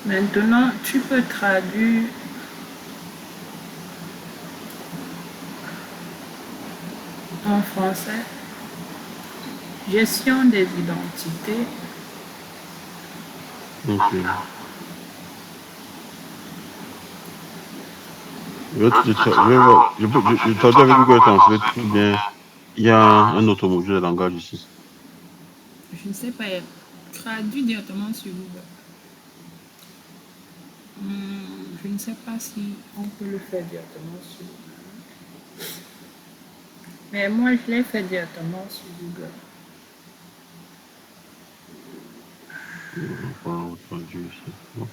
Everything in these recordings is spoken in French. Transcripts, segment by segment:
Maintenant, tu peux traduire en français gestion des identités. Ok. Je traduis avec Google Translate ou bien il y a un autre module de langage ici. Je ne sais pas, traduit directement sur Google. Je ne sais pas si on peut le faire directement sur Google. Mais moi, je l'ai fait directement sur Google. On va traduire ici. Bon.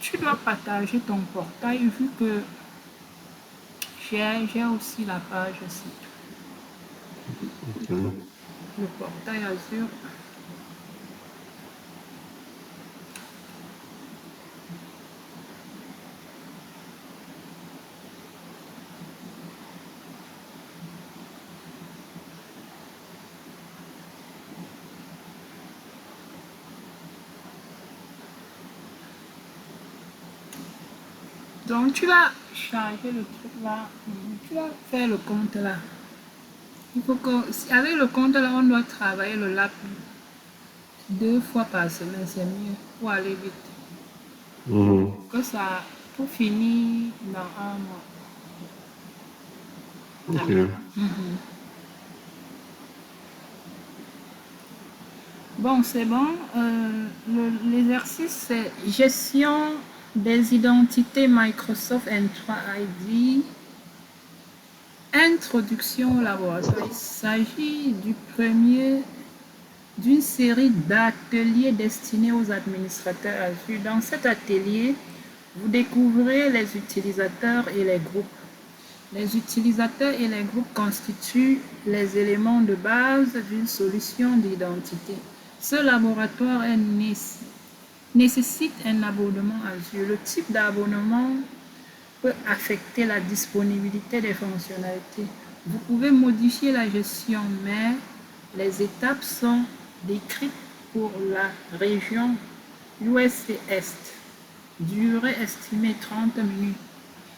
Tu dois partager ton portail vu que j'ai aussi la page site. Ok. Le portail Azure. Donc tu vas charger le truc là, tu vas faire le compte là. Il faut que, avec le compte là, on doit travailler le lab 2 fois par semaine, c'est mieux pour aller vite. Que ça, pour finir dans un mois. Ok. Bon, c'est bon. L'exercice, c'est gestion des identités Microsoft Entra ID. Introduction au laboratoire. Il s'agit du premier d'une série d'ateliers destinés aux administrateurs Azure. Dans cet atelier, vous découvrez les utilisateurs et les groupes. Les utilisateurs et les groupes constituent les éléments de base d'une solution d'identité. Ce laboratoire nécessite un abonnement Azure. Le type d'abonnement peut affecter la disponibilité des fonctionnalités. Vous pouvez modifier la gestion, mais les étapes sont décrites pour la région USA Est. Durée estimée 30 minutes.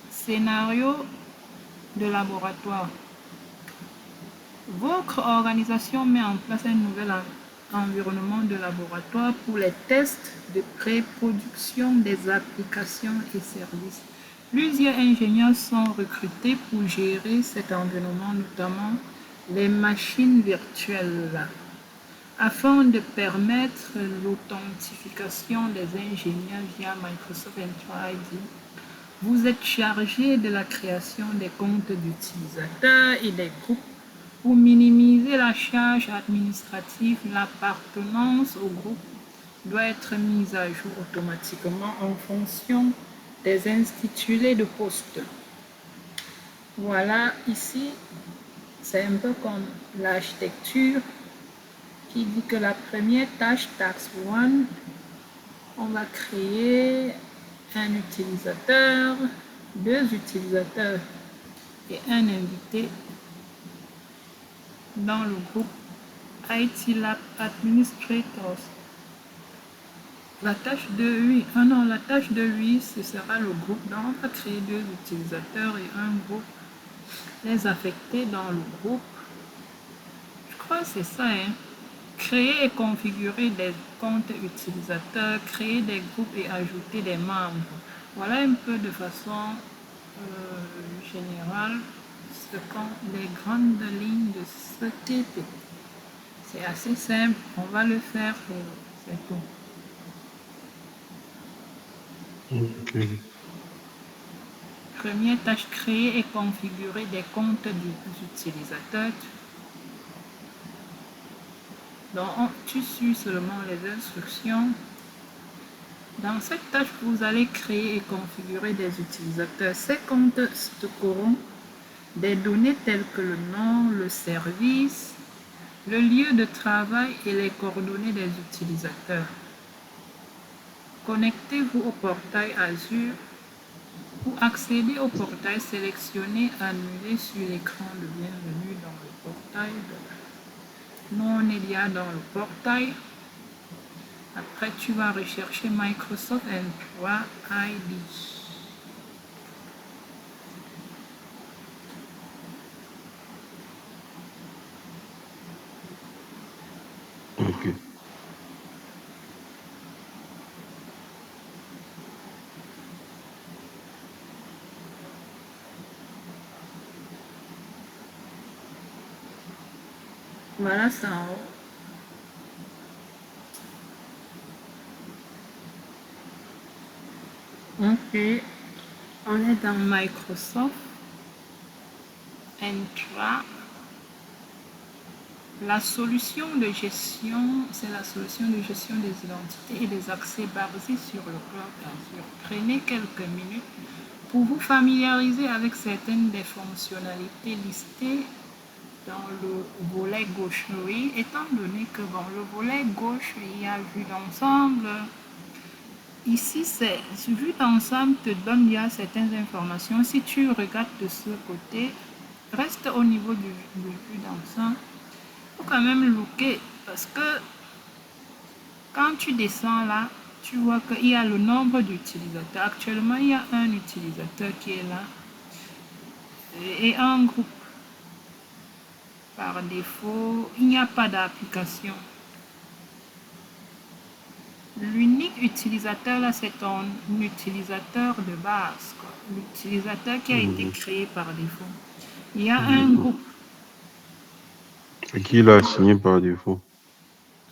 Scénario de laboratoire. Votre organisation met en place un nouvel environnement de laboratoire pour les tests de pré-production des applications et services. Plusieurs ingénieurs sont recrutés pour gérer cet environnement, notamment les machines virtuelles, afin de permettre l'authentification des ingénieurs via Microsoft Entra ID. Vous êtes chargé de la création des comptes d'utilisateurs et des groupes pour minimiser la charge administrative. L'appartenance au groupe doit être mise à jour automatiquement en fonction des intitulés de poste. Voilà, ici, c'est un peu comme l'architecture qui dit que la première tâche, task 1, on va créer un utilisateur, 2 utilisateurs et un invité dans le groupe IT Lab Administrators. La tâche de 8, la tâche de 8, ce sera le groupe. Donc, on va créer 2 utilisateurs et un groupe, les affecter dans le groupe. Je crois que c'est ça, hein. Créer et configurer des comptes utilisateurs, créer des groupes et ajouter des membres. Voilà un peu de façon générale ce sont les grandes lignes de ce TP. C'est assez simple, on va le faire, c'est tout. Ok. Première tâche, créer et configurer des comptes des utilisateurs. Donc, tu suis seulement les instructions. Dans cette tâche, vous allez créer et configurer des utilisateurs. Ces comptes stockeront des données telles que le nom, le service, le lieu de travail et les coordonnées des utilisateurs. Connectez-vous au portail Azure Pour accéder au portail, sélectionnez Annuler sur l'écran de bienvenue dans le portail. Nous, on est déjà dans le portail. Après, tu vas rechercher Microsoft Entra ID. Ok. Voilà, c'est en haut. Ok, on est dans Microsoft Entra. La solution de gestion, c'est la solution de gestion des identités et des accès basés sur le cloud Azure. Prenez quelques minutes pour vous familiariser avec certaines des fonctionnalités listées dans le volet gauche. Oui, étant donné que dans le volet gauche, il y a vue d'ensemble. Ici, c'est vue d'ensemble te donne déjà certaines informations. Si tu regardes de ce côté, reste au niveau de vue d'ensemble. Il faut quand même looker parce que quand tu descends là, tu vois qu'il y a le nombre d'utilisateurs. Actuellement, il y a un utilisateur qui est là et un groupe. Par défaut, il n'y a pas d'application. L'unique utilisateur là, c'est ton utilisateur de base, l'utilisateur qui a été créé par défaut. Il y a un groupe. Et qui l'a assigné par défaut?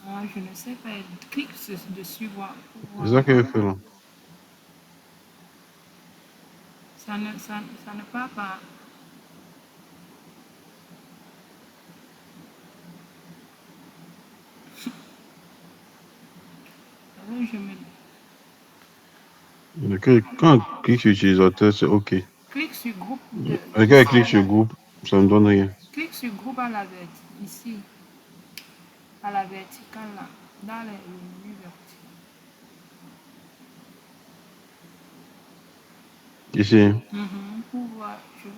Moi, je ne sais pas. Clique dessus, voir. C'est ça qu'elle fait là. Ça ne part pas. Je me... Quand on clique sur utilisateur, c'est OK. Clique sur groupe. Et quand elle clique sur groupe, ça ne me donne rien. Clique sur groupe à la verticale, ici. À la verticale là. Dans le menu vertical. Ici. Pour voir, je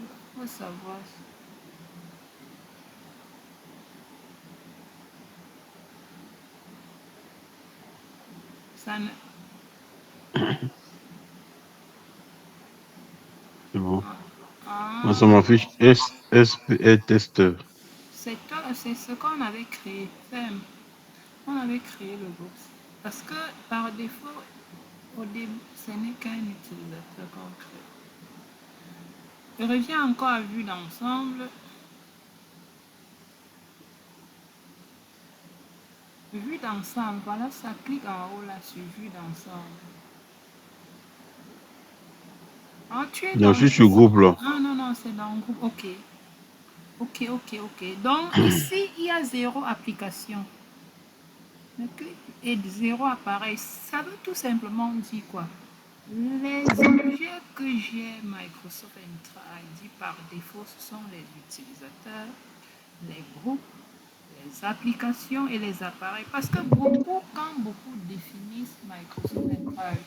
veux savoir. Ça ne... C'est bon. Moi, ça m'affiche SPE testeur. C'est ce qu'on avait créé. On avait créé le groupe. Parce que par défaut, au début, ce n'est qu'un utilisateur qu'on crée. Je reviens encore à vue d'ensemble. Vue d'ensemble, voilà, ça clique en haut là sur vue d'ensemble. Ah, tu es Non, dans... je suis sur groupe là. Ah non, non, c'est dans le groupe. Ok. Donc ici, il y a 0 application. Et 0 appareil. Ça veut tout simplement dire quoi? Les objets que j'ai Microsoft Entra ID par défaut, ce sont les utilisateurs, les groupes, les applications et les appareils. Parce que quand beaucoup définissent Microsoft Entra ID,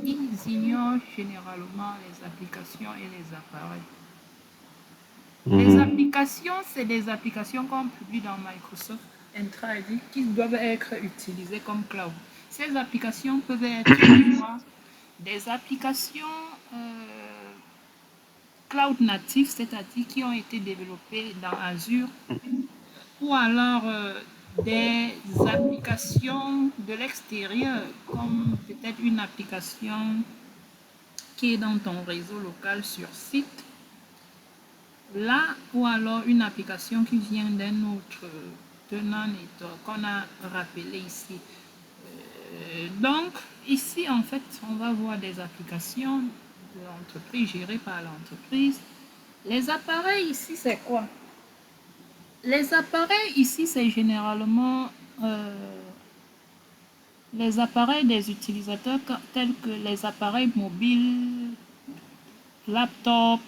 ils ignorent généralement les applications et les appareils. Les applications, c'est des applications qu'on publie dans Microsoft Entra ID qui doivent être utilisées comme cloud. Ces applications peuvent être des applications cloud native, c'est-à-dire qui ont été développées dans Azure, ou alors des applications de l'extérieur, comme peut-être une application qui est dans ton réseau local sur site, là, ou alors une application qui vient d'un autre tenant qu'on a rappelé ici. Donc, ici, en fait, on va voir des applications de l'entreprise gérées par l'entreprise. Les appareils ici, c'est quoi? Les appareils ici, c'est généralement les appareils des utilisateurs tels que les appareils mobiles, laptops.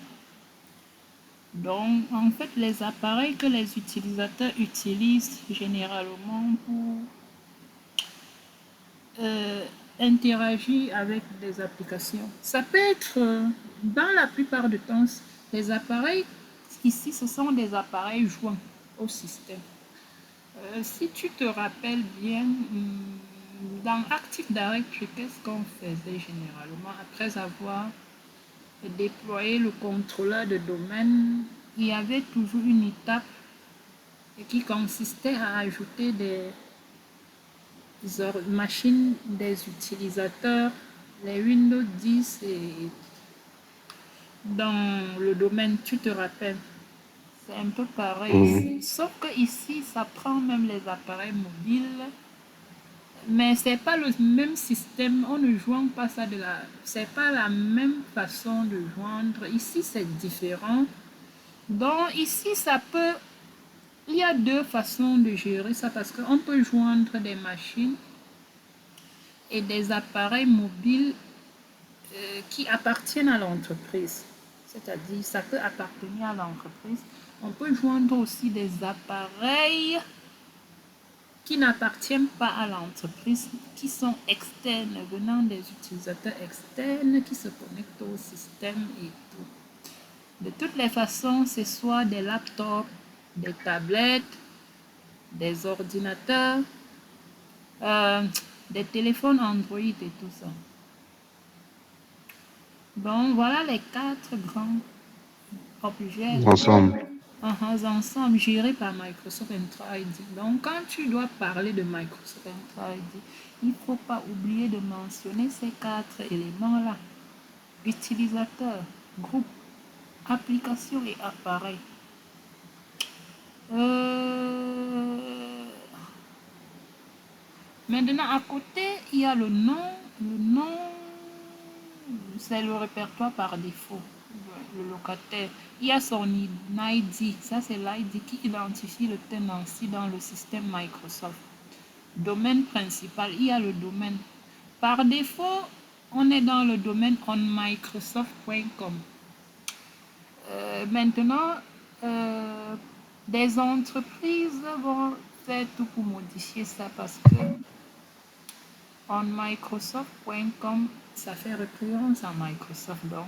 Donc, en fait, les appareils que les utilisateurs utilisent généralement pour interagir avec des applications. Ça peut être, dans la plupart du temps, les appareils, ici, ce sont des appareils joints au système. Si tu te rappelles bien, dans Active Directory, qu'est-ce qu'on faisait généralement après avoir déployé le contrôleur de domaine? Il y avait toujours une étape qui consistait à ajouter des machines des utilisateurs, les Windows 10 et dans le domaine, tu te rappelles. C'est un peu pareil ici. Sauf que ici, ça prend même les appareils mobiles. Mais c'est pas le même système. On ne joint pas ça de la. C'est pas la même façon de joindre. Ici, c'est différent. Donc, ici, ça peut. Il y a deux façons de gérer ça parce qu'on peut joindre des machines et des appareils mobiles qui appartiennent à l'entreprise. C'est-à-dire, ça peut appartenir à l'entreprise. On peut joindre aussi des appareils qui n'appartiennent pas à l'entreprise, qui sont externes, venant des utilisateurs externes qui se connectent au système et tout. De toutes les façons, c'est soit des laptops, des tablettes, des ordinateurs, des téléphones Android et tout ça. Donc voilà les quatre grands objets Ensemble. ensemble gérés par Microsoft Entra ID. Donc quand tu dois parler de Microsoft Entra ID, il ne faut pas oublier de mentionner ces quatre éléments-là. Utilisateur, groupe, application et appareil. Maintenant, à côté, il y a le nom. Le nom, c'est le répertoire par défaut. Le locataire. Il y a son ID. Ça, c'est l'ID qui identifie le tenancy dans le système Microsoft. Domaine principal, il y a le domaine. Par défaut, on est dans le domaine onmicrosoft.com. Maintenant, des entreprises vont faire tout pour modifier ça parce que onmicrosoft.com, ça fait référence à Microsoft. Donc,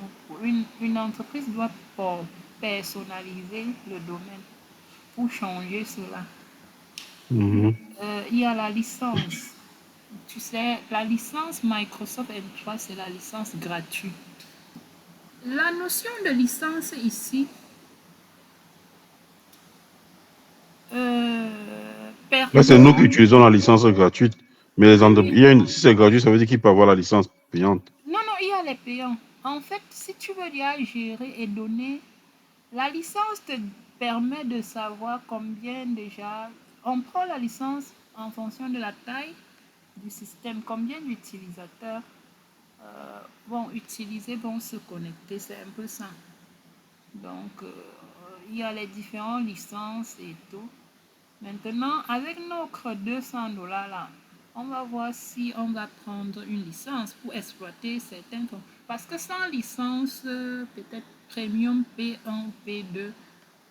une entreprise doit personnaliser le domaine pour changer cela. Il y a la licence. Tu sais, la licence Microsoft N3, c'est la licence gratuite. La notion de licence ici Là, c'est nous qui utilisons la licence gratuite. Mais les entreprises, si c'est gratuit, ça veut dire qu'il peut avoir la licence payante. Non, non, il y a les payants. En fait, si tu veux déjà gérer et donner, la licence te permet de savoir combien déjà. On prend la licence en fonction de la taille du système, combien d'utilisateurs vont utiliser, vont se connecter. C'est un peu ça. Donc, il y a les différentes licences et tout. Maintenant, avec notre 200$ là, on va voir si on va prendre une licence pour exploiter certains comptes. Parce que sans licence, peut-être Premium P1 ou P2,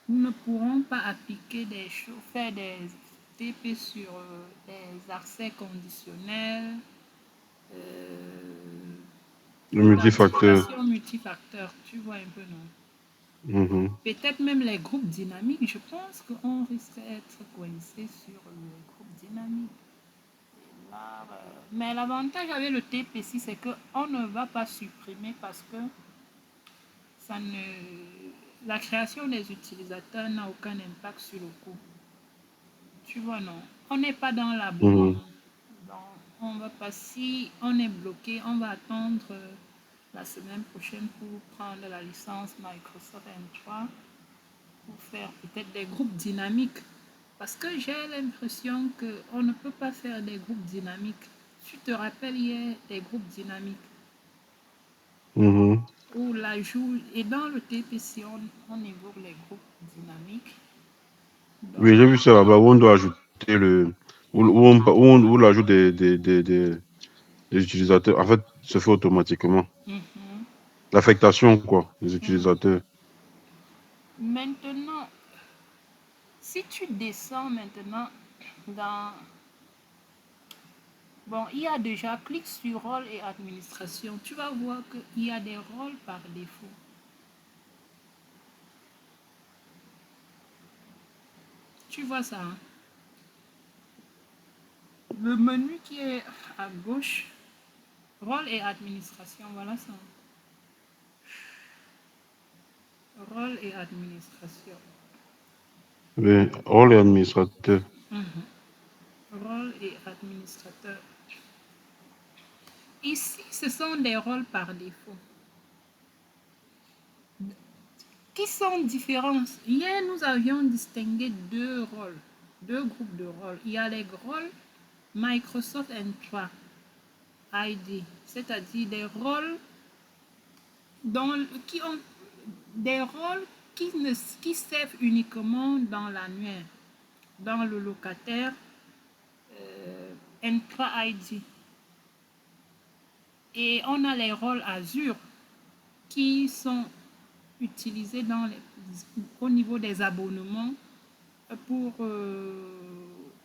nous ne pourrons pas appliquer des choses, faire des TP sur des accès conditionnels, Le multifacteur. multifacteur, tu vois un peu, non? Peut-être même les groupes dynamiques, je pense qu'on risque d'être coincé sur les groupes dynamiques. Là, mais l'avantage avec le TPC, c'est qu'on ne va pas supprimer parce que ça ne, la création des utilisateurs n'a aucun impact sur le coût. Tu vois, non? On n'est pas dans la boîte. Donc, on va pas, si on est bloqué, on va attendre la semaine prochaine pour prendre la licence Microsoft M3 pour faire peut-être des groupes dynamiques. Parce que j'ai l'impression qu'on ne peut pas faire des groupes dynamiques. Tu te rappelles, il y a des groupes dynamiques. Où l'ajout, et dans le TPC, on évoque les groupes dynamiques. Donc, oui, j'ai vu ça là-bas où on doit ajouter où l'ajout des utilisateurs, en fait, se fait automatiquement. L'affectation, quoi, des utilisateurs. Maintenant, si tu descends maintenant dans Bon, il y a déjà, clique sur rôle et administration. Tu vas voir qu'il y a des rôles par défaut. Tu vois ça, hein? Le menu qui est à gauche, rôle et administration, voilà ça. Rôle et administration. Oui, rôle et administrateur. Rôle et administrateur. Ici, ce sont des rôles par défaut qui sont différents. Hier, nous avions distingué deux rôles, deux groupes de rôles. Il y a les rôles Microsoft Entra ID, c'est-à-dire des rôles qui ont des rôles qui servent uniquement dans l'annuaire, dans le locataire Entra ID. Et on a les rôles Azure qui sont utilisés au niveau des abonnements pour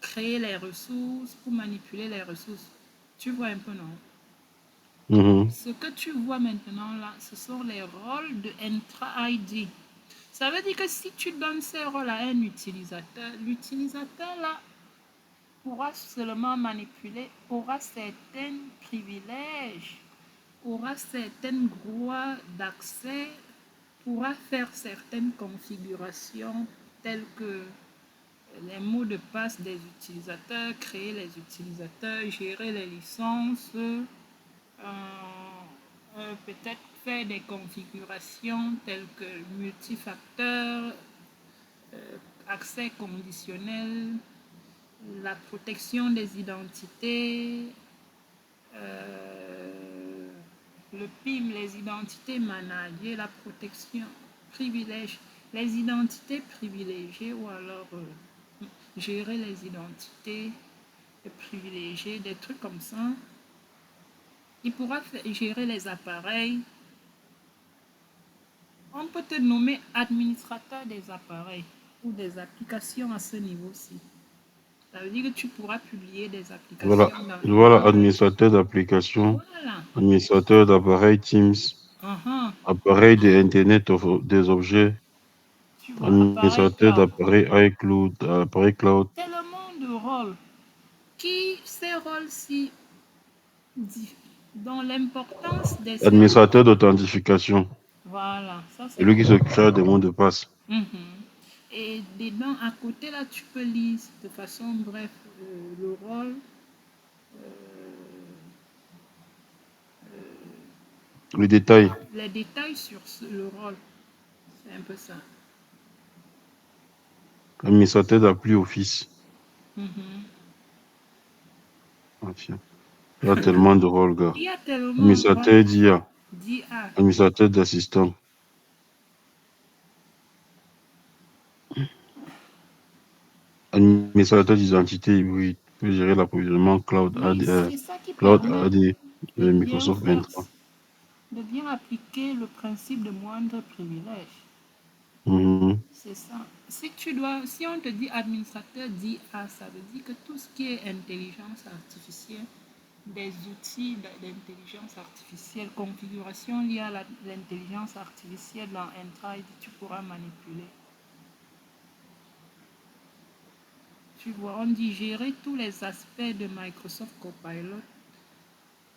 créer les ressources, pour manipuler les ressources. Tu vois un peu, non? Ce que tu vois maintenant là, ce sont les rôles de Entra ID. Ça veut dire que si tu donnes ces rôles à un utilisateur, l'utilisateur là pourra seulement manipuler, aura certains privilèges, aura certaines droits d'accès, pourra faire certaines configurations telles que les mots de passe des utilisateurs, créer les utilisateurs, gérer les licences, peut-être faire des configurations telles que multifacteur, accès conditionnel, la protection des identités, le PIM, les identités managées, la protection, privilège, les identités privilégiées ou alors gérer les identités privilégiées, des trucs comme ça. Il pourra gérer les appareils. On peut te nommer administrateur des appareils ou des applications à ce niveau-ci. Ça veut dire que tu pourras publier des applications. Voilà, administrateur d'application, Voilà. administrateur d'appareil Teams, appareil d'Internet des objets, administrateur d'appareil iCloud, appareil cloud. Tellement de rôles ces rôles-ci, dont l'importance des Administrateur d'authentification. Voilà, ça c'est celui qui s'occupe des mots de passe. Et dedans, à côté, là, tu peux lire de façon bref le rôle. Les détails. Les détails sur le rôle. C'est un peu ça. Administrateur d'appli Office. Il y a tellement de rôles, gars. Il y a tellement Administrateur d'IA. d'IA. Administrateur d'assistant. Administrateur d'identité hybride. Peut gérer l'approvisionnement cloud AD, cloud AD de Microsoft Entra. De bien appliquer le principe de moindre privilège. C'est ça. Si on te dit administrateur d'IA, ça veut dire que tout ce qui est intelligence artificielle, des outils d'intelligence artificielle, configuration liée à l'intelligence artificielle dans Entra, tu pourras manipuler. Tu vois, on dit gérer tous les aspects de Microsoft Copilot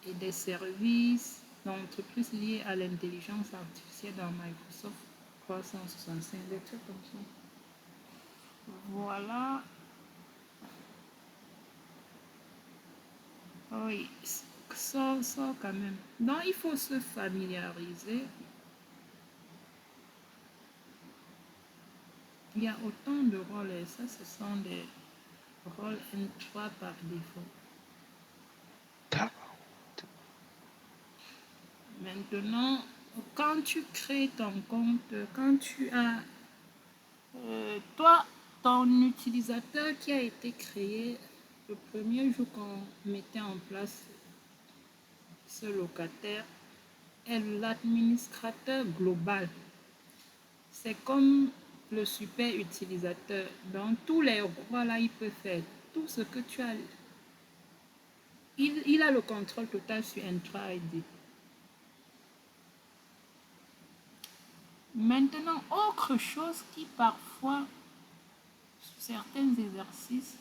et des services d'entreprise liés à l'intelligence artificielle dans Microsoft 365, des trucs comme ça. Voilà. Oui, ça quand même. Donc, il faut se familiariser. Il y a autant de rôles et ça, ce sont des rôles N3 par défaut. Maintenant, quand tu crées ton compte, quand tu as toi, ton utilisateur qui a été créé le premier jour qu'on mettait en place ce locataire est l'administrateur global. C'est comme le super utilisateur. Dans tous les droits là, il peut faire tout ce que tu as il a le contrôle total sur Entra-ID. Maintenant, autre chose qui parfois, sur certains exercices,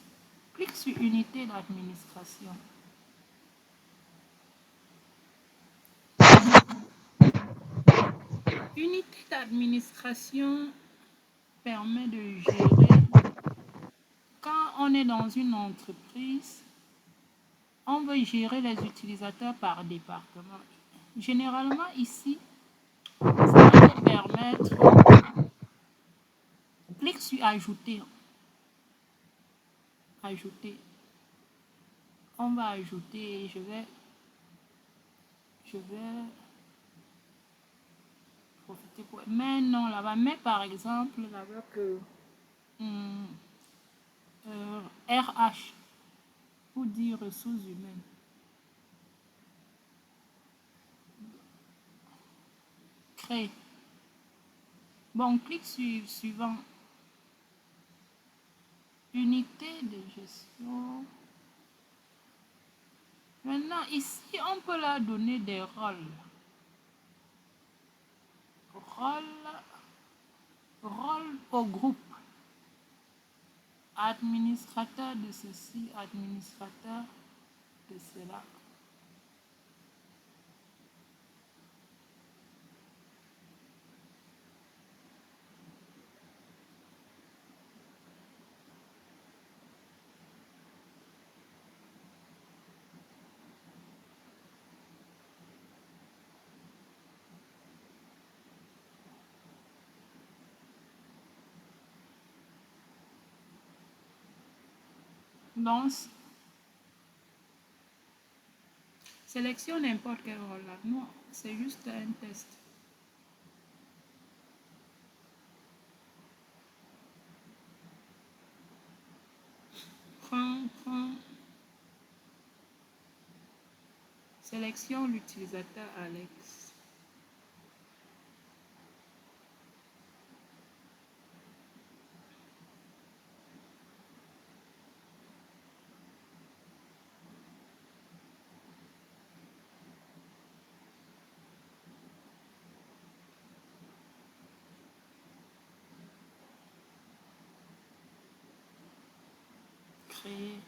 clique sur unité d'administration. Unité d'administration permet de gérer, quand on est dans une entreprise, on veut gérer les utilisateurs par département. Généralement ici, ça va te permettre, clique sur ajouter. Ajouter. On va ajouter, je vais profiter pour. Mais non, là-bas, mais par exemple, là-bas que RH, pour dire ressources humaines. Créer. Bon, on clique sur suivant. Unité de gestion. Maintenant, ici, on peut leur donner des rôles. Rôle au groupe. Administrateur de ceci, administrateur de cela. Donc, sélectionne n'importe quel rôle là. Non, c'est juste un test. Prends. Sélectionne l'utilisateur Alex. Créer.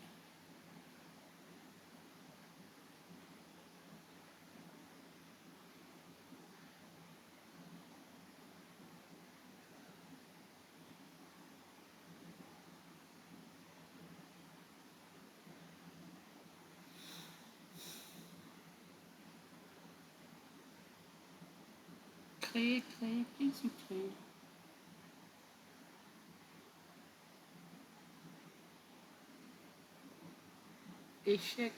Créer, clique sur créer. Échec.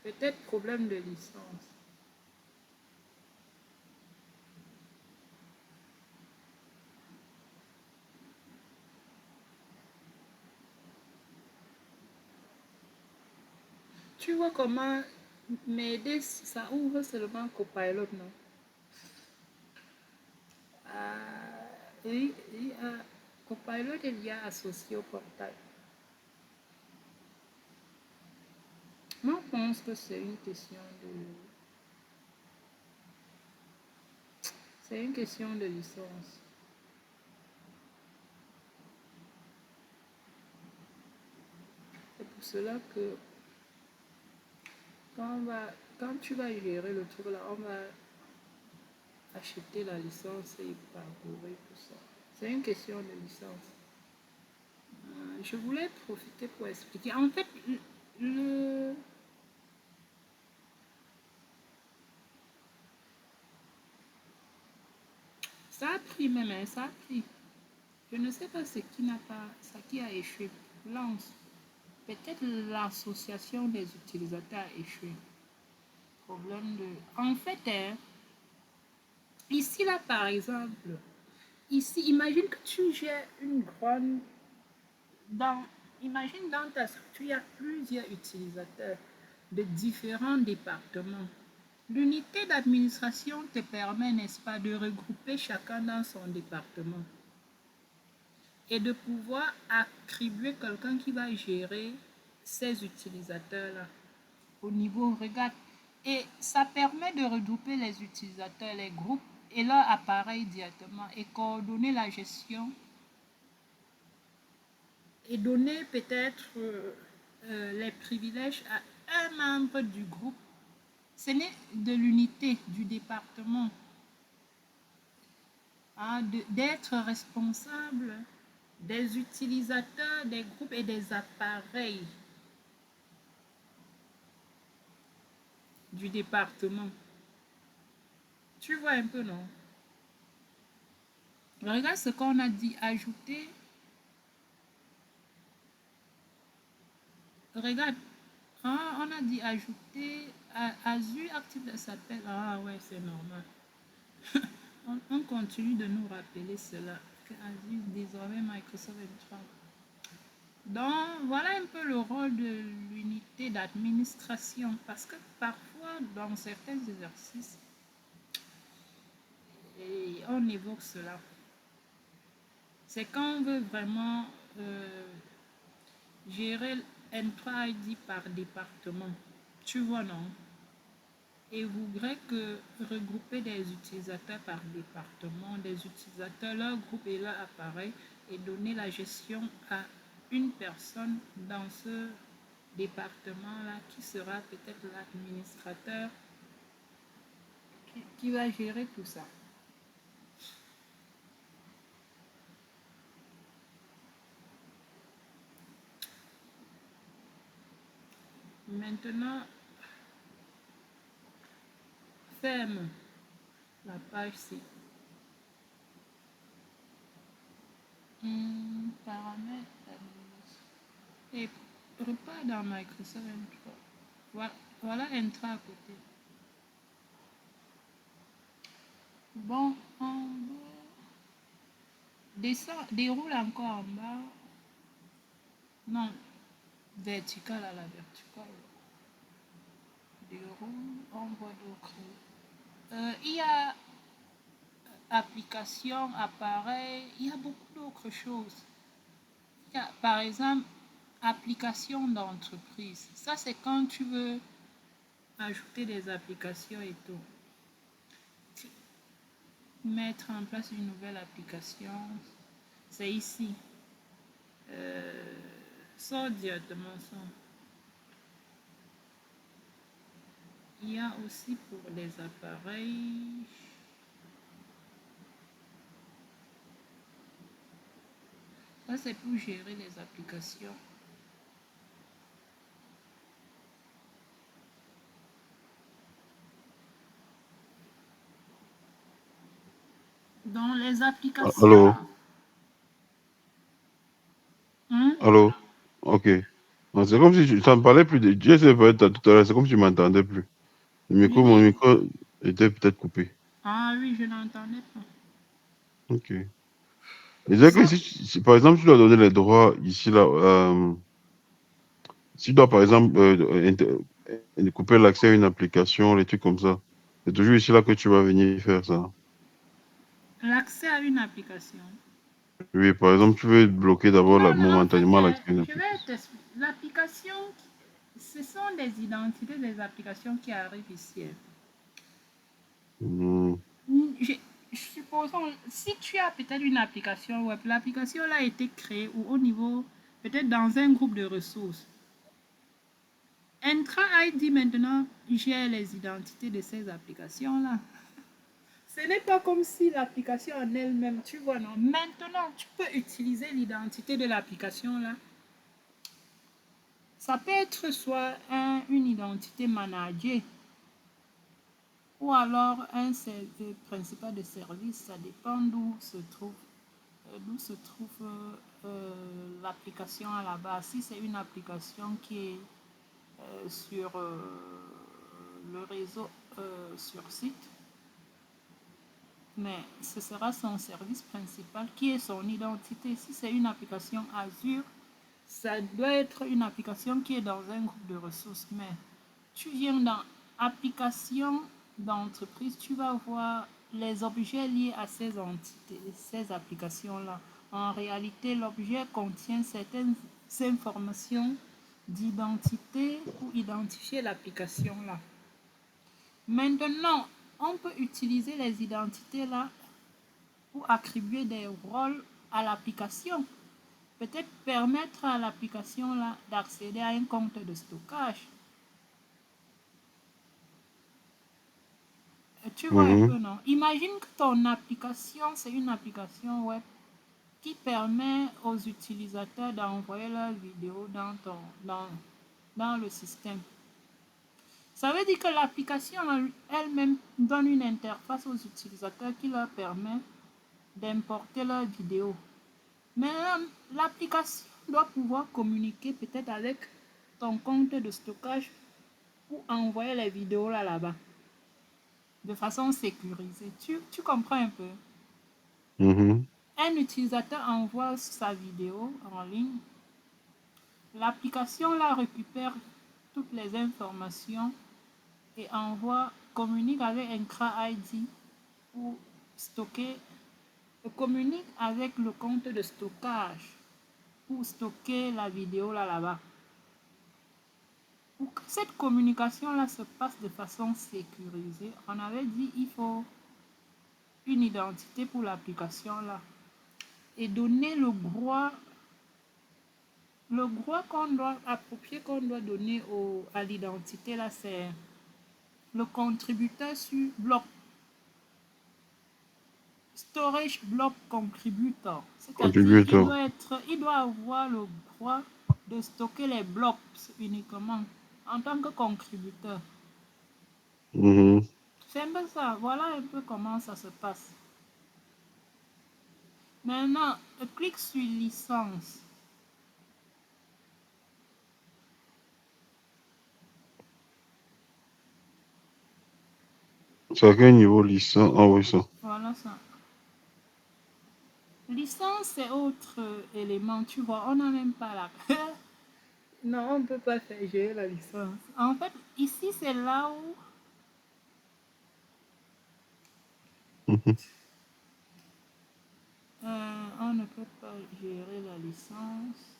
Peut-être problème de licence. Tu vois comment m'aider, ça ouvre seulement Copilot, non? Copilot est bien associé au portail. Moi, je pense que c'est une question de... C'est une question de licence. C'est pour cela que quand tu vas gérer le truc là, on va acheter la licence et parcourir tout ça. C'est une question de licence. Je voulais profiter pour expliquer. En fait, ça a pris même, hein, ça a pris. Je ne sais pas ce qui a échoué. Lance. Peut-être l'association des utilisateurs a échoué. Problème de... En fait, hein, ici, là, par exemple, ici, imagine que tu gères une grande... Imagine dans ta structure, il y a plusieurs utilisateurs de différents départements. L'unité d'administration te permet, n'est-ce pas, de regrouper chacun dans son département et de pouvoir attribuer quelqu'un qui va gérer ces utilisateurs-là au niveau, regarde. Et ça permet de regrouper les utilisateurs, les groupes et leur appareil directement et coordonner la gestion et donner peut-être les privilèges à un membre du groupe. Ce n'est de l'unité du département hein, d'être responsable des utilisateurs, des groupes et des appareils du département. Tu vois un peu, non? Regarde ce qu'on a dit, ajouter. Regarde, hein, on a dit ajouter. Azure Active s'appelle. Ah ouais, c'est normal. On continue de nous rappeler cela. Que Azure, désormais Microsoft 23. Donc, voilà un peu le rôle de l'unité d'administration. Parce que parfois, dans certains exercices, et on évoque cela. C'est quand on veut vraiment gérer N3 ID par département. Tu vois, non? Et vous verrez que regrouper des utilisateurs par département, des utilisateurs, leur groupe et leur appareil, et donner la gestion à une personne dans ce département-là qui sera peut-être l'administrateur qui va gérer tout ça. Maintenant, ferme la page C. Paramètres. Et repars dans Microsoft M3. Voilà Entra à côté. Bon, en bas. Descends, déroule encore en bas. Non, vertical à la verticale. Déroule, on voit d'autres. Il y a application, appareil, il y a beaucoup d'autres choses. Il y a, par exemple, application d'entreprise. Ça, c'est quand tu veux ajouter des applications et tout. Mettre en place une nouvelle application, c'est ici. Sors directement ça. Il y a aussi pour les appareils. Ça, c'est pour gérer les applications. Dans les applications. Allô? Hein? Allô? Ok. C'est comme si ça me parlait plus. Je sais pas tout à l'heure, c'est comme si tu m'entendais plus. Mon micro était peut-être coupé. Ah oui, je n'entendais pas. Ok. Je disais que si, par exemple, tu dois donner les droits ici, là, si tu dois, par exemple, couper l'accès à une application, les trucs comme ça, c'est toujours ici, là, que tu vas venir faire ça. L'accès à une application. Oui, par exemple, tu veux bloquer d'abord momentanément l'accès à une application. L'application, ce sont des identités des applications qui arrivent ici. Supposons, si tu as peut-être une application web, l'application a été créée ou au niveau, peut-être dans un groupe de ressources. Entra ID maintenant gère les identités de ces applications-là. Ce n'est pas comme si l'application en elle-même, tu vois, non. Maintenant, tu peux utiliser l'identité de l'application-là. Ça peut être soit une identité managée ou alors un principal de service. Ça dépend d'où se trouve l'application à la base. Si c'est une application qui est sur le réseau sur site, mais ce sera son service principal qui est son identité. Si c'est une application Azure, ça doit être une application qui est dans un groupe de ressources. Mais tu viens dans application d'entreprise, tu vas voir les objets liés à ces entités, ces applications-là. En réalité, l'objet contient certaines informations d'identité pour identifier l'application là. Maintenant, on peut utiliser les identités là pour attribuer des rôles à l'application. Peut-être permettre à l'application là d'accéder à un compte de stockage. Tu vois un peu, non? Imagine que ton application, c'est une application web qui permet aux utilisateurs d'envoyer leurs vidéos dans le système. Ça veut dire que l'application elle-même donne une interface aux utilisateurs qui leur permet d'importer leurs vidéos. Mais l'application doit pouvoir communiquer peut-être avec ton compte de stockage pour envoyer les vidéos là-bas de façon sécurisée. Tu comprends un peu? Un utilisateur envoie sa vidéo en ligne. L'application la récupère toutes les informations et communique avec un CRA-ID pour stocker, communique avec le compte de stockage pour stocker la vidéo là-bas. Pour que cette communication-là se passe de façon sécurisée, on avait dit qu'il faut une identité pour l'application-là et donner le droit approprié qu'on doit donner à l'identité, là, c'est le contributeur sur bloc. Storage block contributor. C'est-à-dire il doit avoir le droit de stocker les blocs uniquement en tant que contributeur. C'est un peu ça. Voilà un peu comment ça se passe. Maintenant, clique sur licence. C'est à quel niveau licence? Ah oui, ça. Voilà ça. Licence, c'est autre élément. Tu vois, on n'a même pas la... Non, on ne peut pas faire gérer la licence. En fait, ici, c'est là où... on ne peut pas gérer la licence.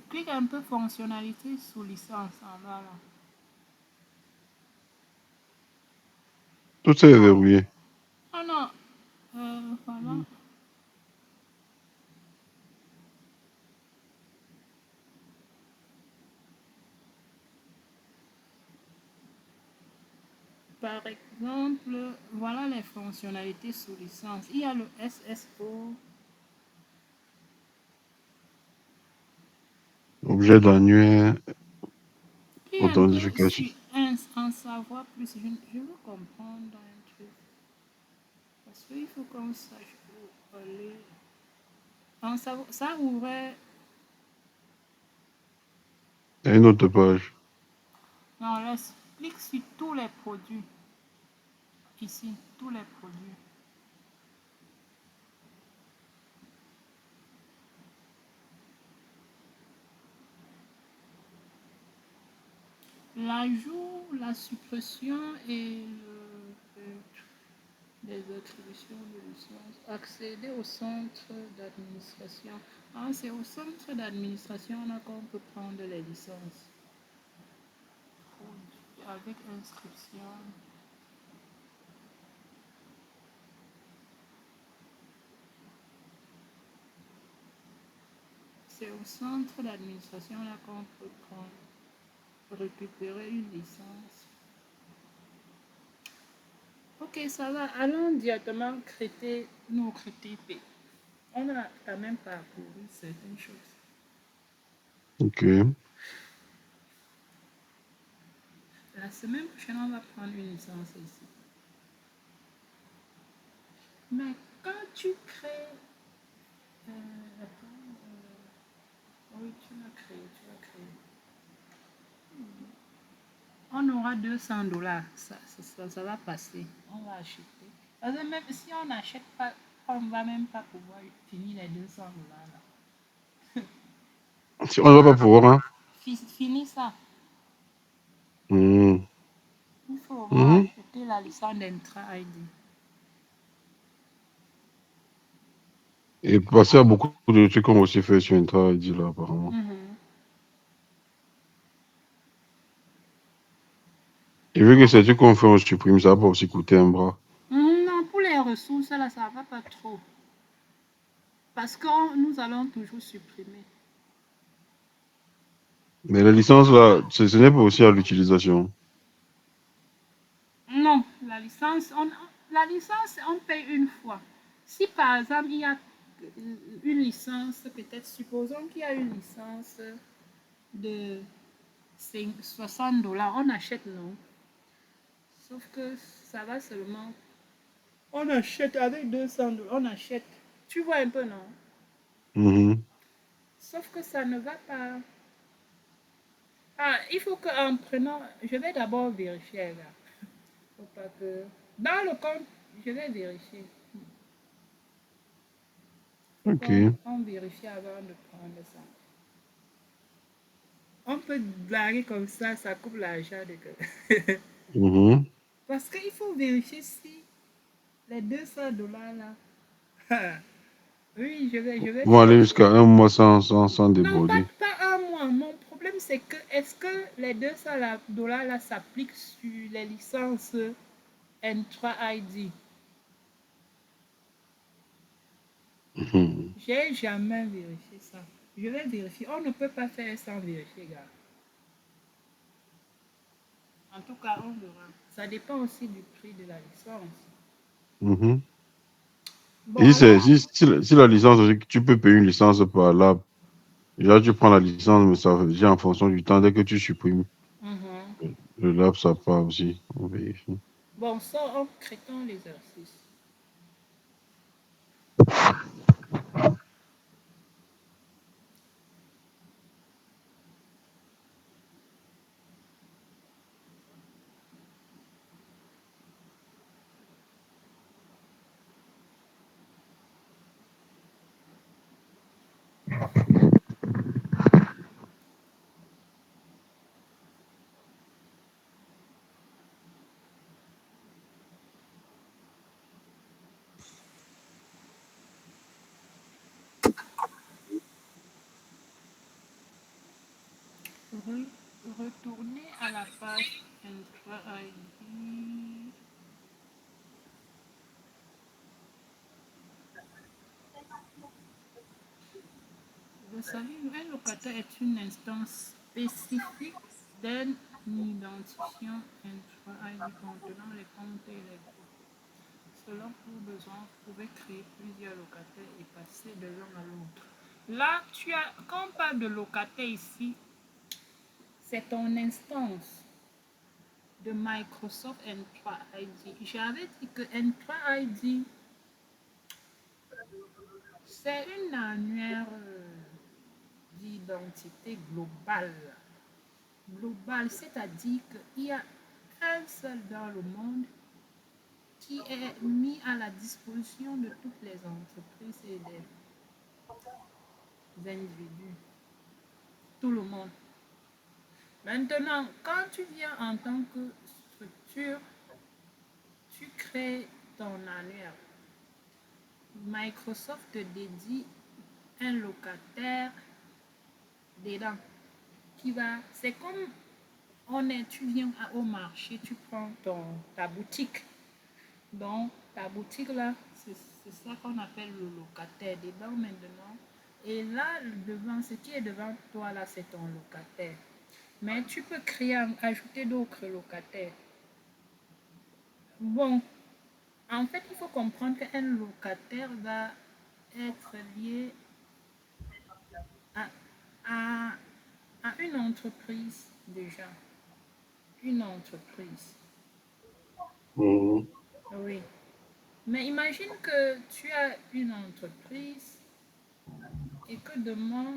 Clique un peu fonctionnalité sous licence en bas là. Tout est verrouillé. Ah non, voilà. Par exemple, voilà les fonctionnalités sous licence. Il y a le SSO. Objet d'annuaire. Puis un peu Authentification. en savoir plus. Je veux comprendre un truc. Parce qu'il faut qu'on sache où aller. En savoir, ça ouvrait. Il y a une autre page. Non, laisse. Clique sur tous les produits. Ici, tous les produits. L'ajout, la suppression et les attributions de licence. Accéder au centre d'administration. Ah, c'est au centre d'administration qu'on peut prendre les licences. Avec inscription. C'est au centre d'administration qu'on peut récupérer une licence. Ok, ça va. Allons directement créer notre TP. On a quand même parcouru certaines choses. Ok. La semaine prochaine, on va prendre une licence ici. Mais quand tu crées... oui, tu l'as créé. On aura $200. Ça va passer. On va acheter. Parce que même si on n'achète pas, on ne va même pas pouvoir finir les $200 là. Si on ne va pas pouvoir, hein? Finis ça. Mmh. Pour faudra acheter la licence d'Intra ID. Et passer à beaucoup de trucs qu'on aussi fait sur Intra ID là, apparemment. Et vu que c'est trucs qu'on fait, on supprime, ça va pas aussi coûter un bras. Non, pour les ressources, là, ça va pas trop. Parce que nous allons toujours supprimer. Mais la licence là, ce n'est pas aussi à l'utilisation. Non, la licence, on paye une fois. Si par exemple, il y a une licence, peut-être, supposons qu'il y a une licence de 60 $, on achète, non? Sauf que ça va seulement... On achète avec 200 $, on achète. Tu vois un peu, non? Sauf que ça ne va pas... Ah, il faut qu'en prenant... Je vais d'abord vérifier, là. Faut pas que... Dans le compte, je vais vérifier. Ok. On vérifie avant de prendre ça. On peut blaguer comme ça coupe l'argent de Parce qu'il faut vérifier si les 200 $ là. Oui, je vais Vont aller vérifier. jusqu'à un mois sans Non, déborder. pas un mois. Mon problème, c'est que est-ce que les 200 $ là s'appliquent sur les licences N3 ID? J'ai jamais vérifié ça. Je vais vérifier. On ne peut pas faire sans vérifier, gars. En tout cas, on verra. Ça dépend aussi du prix de la licence. Bon, Et alors, si la licence, tu peux payer une licence par là. Déjà, tu prends la licence, mais ça vient en fonction du temps. Dès que tu supprimes le lab, ça part aussi. On vérifie. Bon, ça, on crétons l'exercice. Retourner à la page N3 ID. Le salut, un locataire est une instance spécifique d'un identifiant N3 ID contenant les comptes et les groupes. Selon vos besoins, vous pouvez créer plusieurs locataires et passer de l'un à l'autre. Là, quand on parle de locataire ici, c'est ton instance de Microsoft N3 ID. J'avais dit que N3 ID, c'est une annuaire d'identité globale. Globale, c'est-à-dire qu'il y a un seul dans le monde qui est mis à la disposition de toutes les entreprises et des individus. Tout le monde. Maintenant, quand tu viens en tant que structure, tu crées ton annuaire. Microsoft te dédie un locataire dedans c'est comme tu viens au marché, tu prends ta boutique. Donc, ta boutique là, c'est ça qu'on appelle le locataire dedans maintenant. Et là, devant, ce qui est devant toi là, c'est ton locataire. Mais tu peux ajouter d'autres locataires. Bon, en fait, il faut comprendre qu'un locataire va être lié à une entreprise déjà. Une entreprise. Oui. Mais imagine que tu as une entreprise et que demain,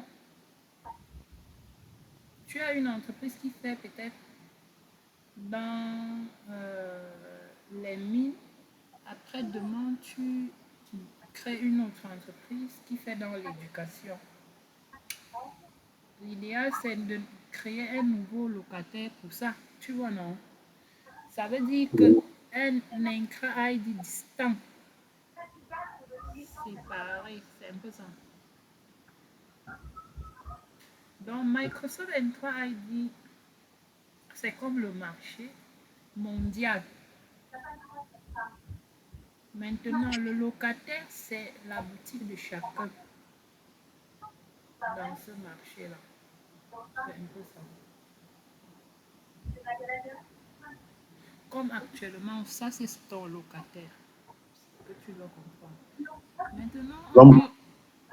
tu as une entreprise qui fait peut-être dans les mines. Après, demain, tu crées une autre entreprise qui fait dans l'éducation. L'idéal, c'est de créer un nouveau locataire pour ça. Tu vois, non? Ça veut dire qu'un intra ID distinct, séparé, c'est un peu ça. Donc, Microsoft Entra ID, c'est comme le marché mondial. Maintenant, le locataire, c'est la boutique de chacun dans ce marché-là. C'est un peu ça. Comme actuellement, ça, c'est ton locataire. Que tu dois comprendre. Maintenant, Là,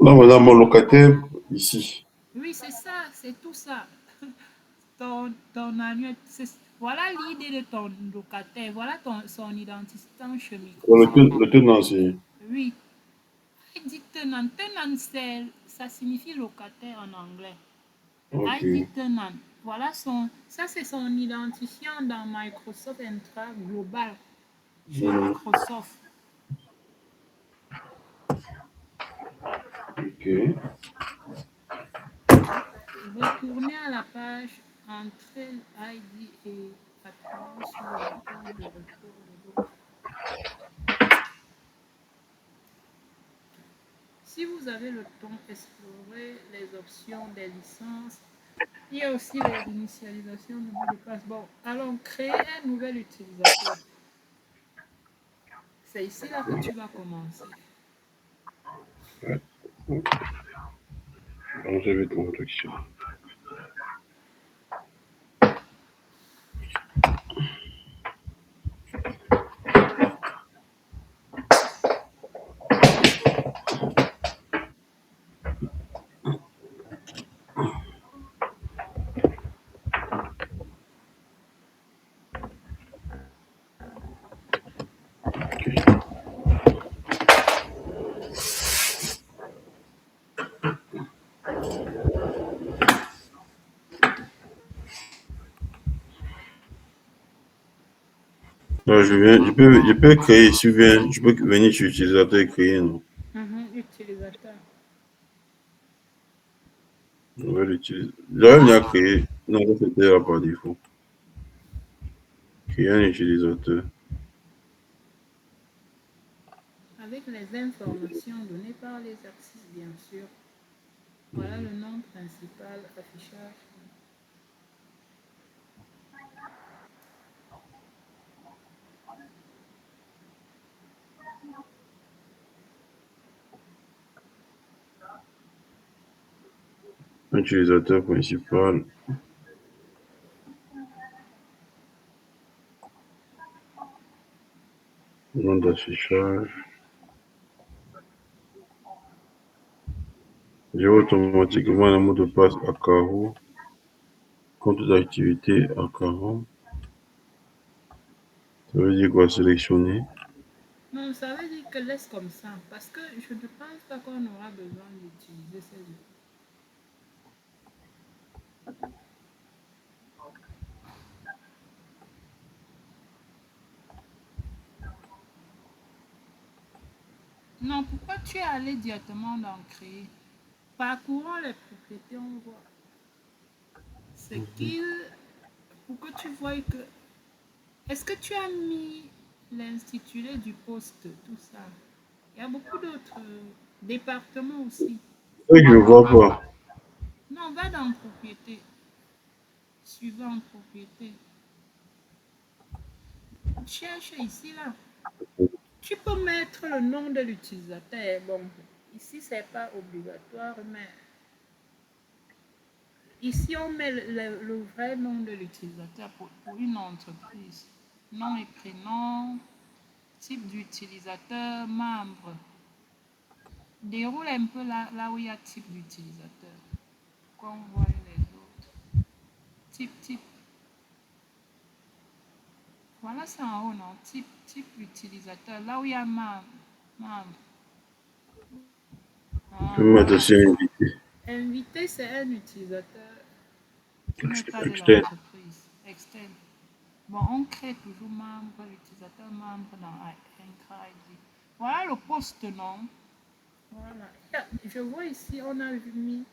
là, madame, mon locataire, ici. oui, c'est ça, c'est tout ça. Ton annuel, voilà l'idée de ton locataire, voilà son identifiant chez Microsoft. Le tenant, c'est. Oui, ID tenant, tenant, ça signifie locataire en anglais. Ok. ID tenant, voilà ça c'est son identifiant dans Microsoft Entra Global, chez Microsoft. Ok. Retournez à la page Entrée ID et appuyez sur le bouton de retour de gauche. Si vous avez le temps, explorez les options des licences. Il y a aussi l'initialisation de mot de passe. Bon, allons créer un nouvel utilisateur. C'est ici là que tu vas commencer. Ouais. Alors, je vais ton introduction. Là, je peux créer, si je peux venir sur utilisateur et créer, non? Utilisateur. Nouvel utilisateur. J'avais bien créé. Non, ça c'était là par défaut. Créer un utilisateur. Avec les informations données par l'exercice, bien sûr. Voilà le nom principal, affichage. Utilisateur principal. Nom d'affichage. J'ai automatiquement un mot de passe à carreau. Compte d'activité à carreau. Ça veut dire quoi? Sélectionner. Non, ça veut dire que laisse comme ça, parce que je ne pense pas qu'on aura besoin d'utiliser ces outils. Non, pourquoi tu es allé directement dans créer? Parcourons les propriétés, on voit ce qu'il. Pour que tu vois que. Est-ce que tu as mis l'intitulé du poste, tout ça? Il y a beaucoup d'autres départements aussi. C'est que je ne vois pas. Non, va dans propriété. Suivant propriété. Cherche ici, là. Tu peux mettre le nom de l'utilisateur. Bon, ici, c'est pas obligatoire, mais ici, on met le vrai nom de l'utilisateur pour une entreprise. Nom et prénom, type d'utilisateur, membre. Déroule un peu là où il y a type d'utilisateur. Qu'on voit les autres. Type. Voilà, c'est en haut, non? Type utilisateur. Là où il y a membre. Je peux mettre aussi invité. Invité, c'est un utilisateur qui n'est pas de Externe. l'entreprise. Externe. Bon, on crée toujours membre, utilisateur membre dans Entra ID. Voilà le poste, non? Voilà. Je vois ici, on a mis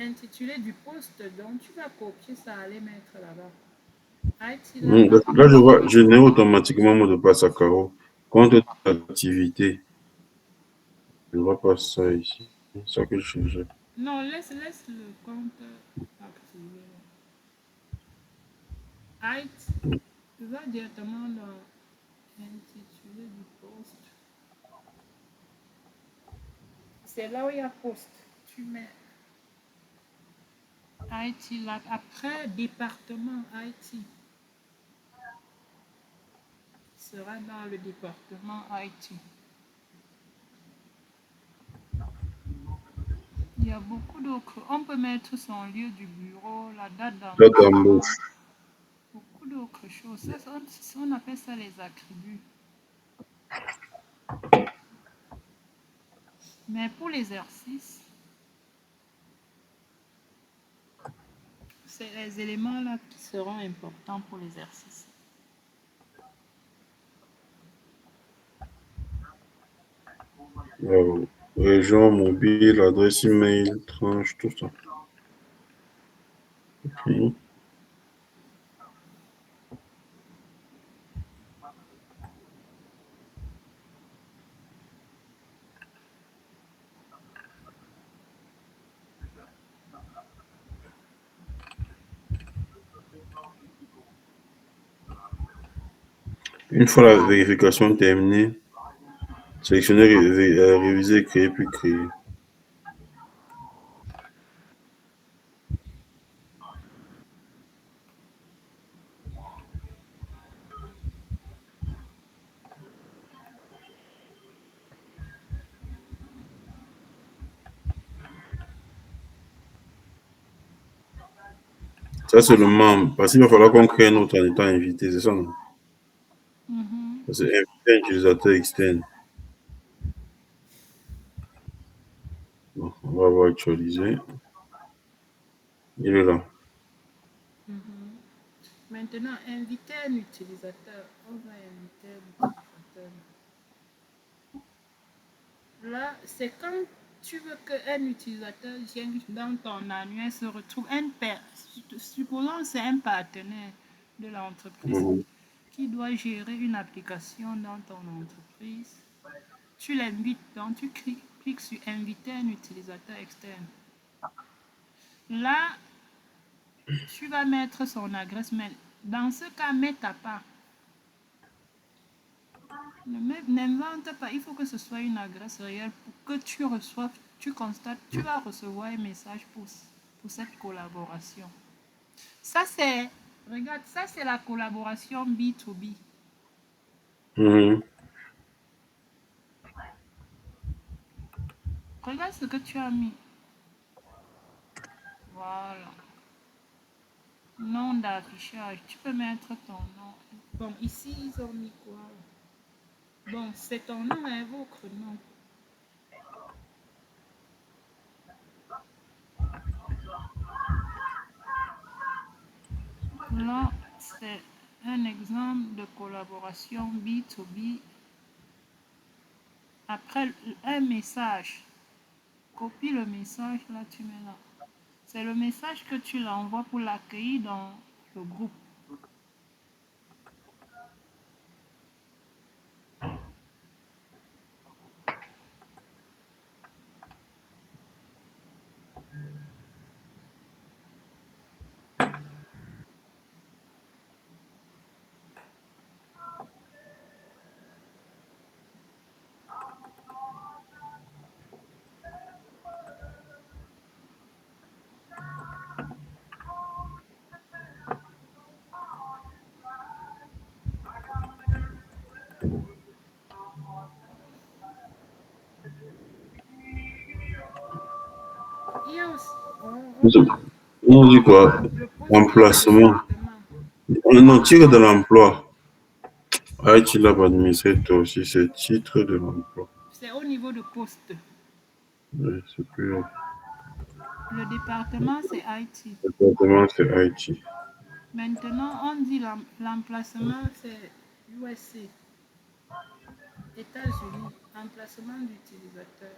intitulé du poste, donc tu vas copier ça, aller mettre là-bas. Haïti, là, Parce que là, je vois, je n'ai automatiquement mot de passe à carreau. Compte d'activité. Je ne vois pas ça ici. C'est ça que je cherchais. non, laisse le compte activé. Haïti, tu vas directement dans l'intitulé du poste. C'est là où il y a poste. Tu mets Haïti là. Après, département Haïti sera dans le département Haïti. Il y a beaucoup d'autres. On peut mettre son lieu du bureau, la date Date d'embauchement, d'embauche. beaucoup d'autres choses. Ça, on appelle ça les attributs. Mais pour l'exercice, c'est les éléments là qui seront importants pour l'exercice. Région, mobile, adresse email, tranche, tout ça. Ok. Une fois la vérification terminée, sélectionner, réviser, créer, puis créer. Ça, c'est le membre. Parce qu'il va falloir qu'on crée un autre en étant invité, c'est ça, non? Mhm. C'est invité utilisateur externe. Bon, on va voir actualiser. Il est là. Mhm. Maintenant, inviter un utilisateur. On va inviter un utilisateur. Là, c'est quand tu veux qu'un utilisateur vienne dans ton annuaire se retrouve supposons que c'est un partenaire de l'entreprise Mhm. qui doit gérer une application dans ton entreprise. Tu l'invites, donc tu cliques sur inviter un utilisateur externe. Là, tu vas mettre son adresse mail. Dans ce cas, mets ta part. N'invente pas, il faut que ce soit une adresse réelle pour que tu reçoives, tu constates, tu vas recevoir un message pour cette collaboration. Ça, c'est, regarde, ça, c'est la collaboration B2B. Mhm. Regarde ce que tu as mis. Voilà. Nom d'affichage. Tu peux mettre ton nom. Bon, ici, ils ont mis quoi? Bon, c'est ton nom et votre nom. Là, c'est un exemple de collaboration B2B. Après, un message. Copie le message, là, tu mets là. C'est le message que tu l'envoies pour l'accueillir dans le groupe. Il y a aussi, On dit quoi? le poste et le Emplacement. département. Non, titre de l'emploi. IT Lab Administrateur aussi, c'est titre de l'emploi. C'est au niveau de poste. Ouais, c'est plus. Le département, c'est IT. Département, c'est IT. Maintenant, on dit l'emplacement, c'est USA, États-Unis, emplacement d'utilisateur.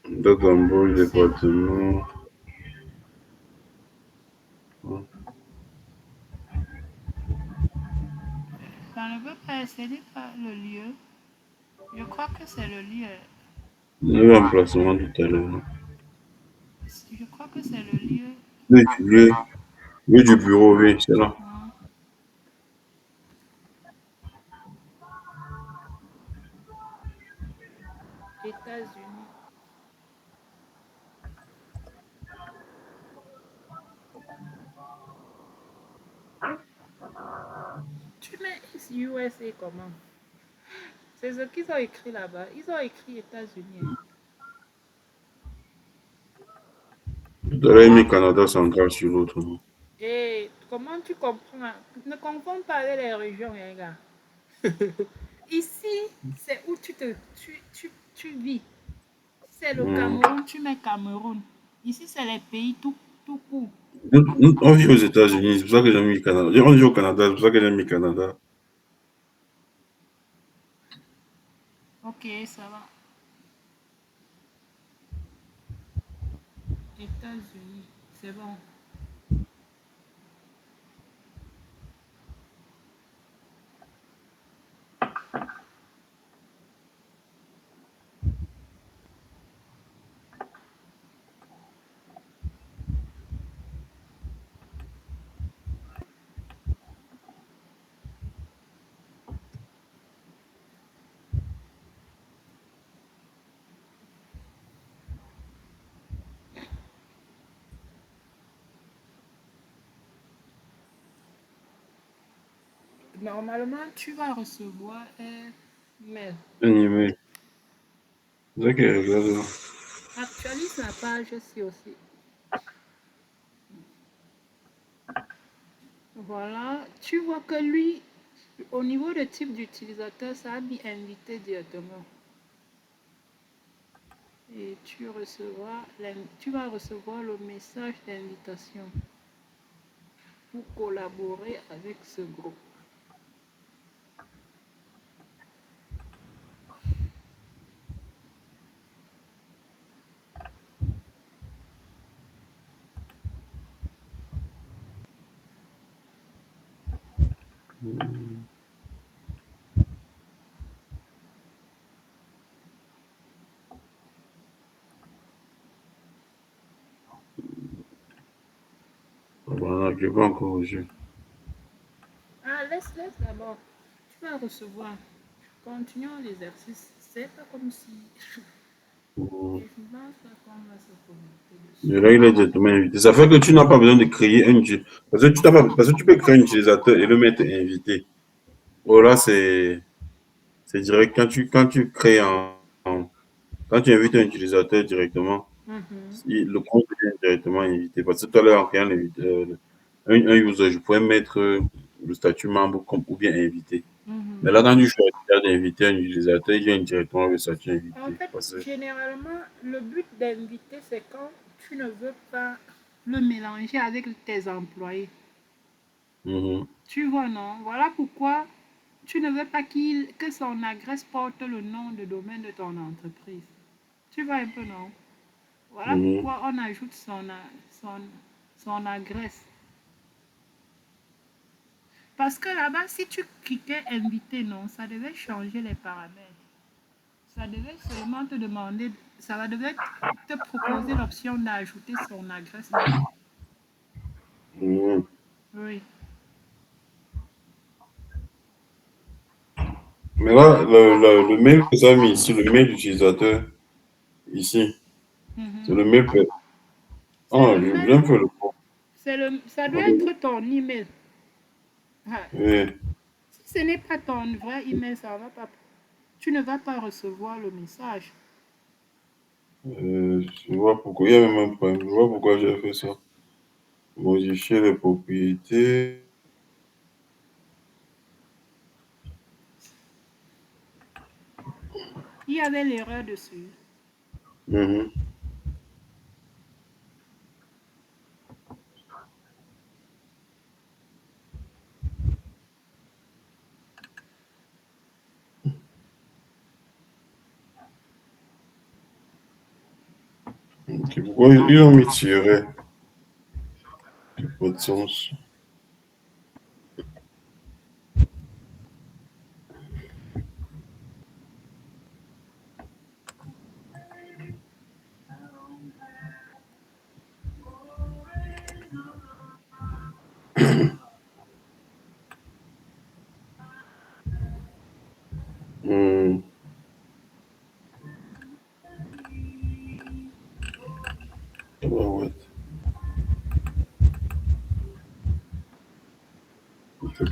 Date d'embauche, C'est département. ce n'est pas le lieu. Je crois que c'est le lieu. Le emplacement tout à l'heure. Je crois que c'est le lieu. Le lieu du bureau, oui, c'est là. Hein. États-Unis. Tu mets USA comment? C'est ce qu'ils ont écrit là-bas. Ils ont écrit États-Unis. Tout à l'heure, il mis Canada central sur l'autre. Et comment tu comprends? Ne confonds pas avec les régions, les gars. Ici, c'est où tu vis. C'est le Cameroun, tu mets Cameroun. Ici, c'est les pays tout court. On vit aux États-Unis, c'est pour ça que j'ai mis Canada. On vit au Canada, c'est pour ça que j'ai mis Canada. Ok, ça va. États-Unis, c'est bon. Normalement, tu vas recevoir un mail. Un email. C'est ça que je regarde là. Actualise la page ici aussi. Voilà, tu vois que lui, au niveau de type d'utilisateur, ça a mis invité directement. Et tu vas recevoir le message d'invitation pour collaborer avec ce groupe. Voilà, je n'ai pas encore reçu. Ah, laisse d'abord. Tu vas recevoir. Continuons l'exercice. C'est pas comme si. Et je pense pas qu'on va se connecter Et dessus. là, il est directement invité. Ça fait que tu n'as pas besoin de créer un utilisateur. Parce que tu peux créer un utilisateur et le mettre invité. Oh là, c'est direct. Quand tu crées quand tu invites un utilisateur directement, Mhm, le compte est directement invité. Parce que tout à l'heure, en créant un user, je pouvais mettre le statut membre ou bien invité. Mais mhm. là, quand tu choisis d'inviter un utilisateur, il vient directement le statut En invité. fait, Parce que, généralement, le but d'inviter, c'est quand tu ne veux pas le mélanger avec tes employés. Mhm. Tu vois, non? Voilà pourquoi tu ne veux pas que son adresse porte le nom de domaine de ton entreprise. Tu vois un peu, non? Voilà Mhm. pourquoi on ajoute son, son adresse. Parce que là-bas, si tu cliquais inviter, non, ça devait changer les paramètres. Ça devait seulement te demander, ça devait te proposer l'option d'ajouter son adresse mail. Mhm. Oui. Mais là, le mail que ça a mis ici, le mail d'utilisateur, ici, c'est Mhm. le mail. C'est Ah, le je mail, viens faire le compte. ça doit être ton email. Ah, Oui. si ce n'est pas ton vrai email, ça va pas. Tu ne vas pas recevoir le message. Je vois pourquoi. Il y a même un problème. Je vois pourquoi j'ai fait ça. Modifier les propriétés. Il y avait l'erreur dessus. Mhm. Ok, pourquoi ils ont mis tiret? Pas de sens.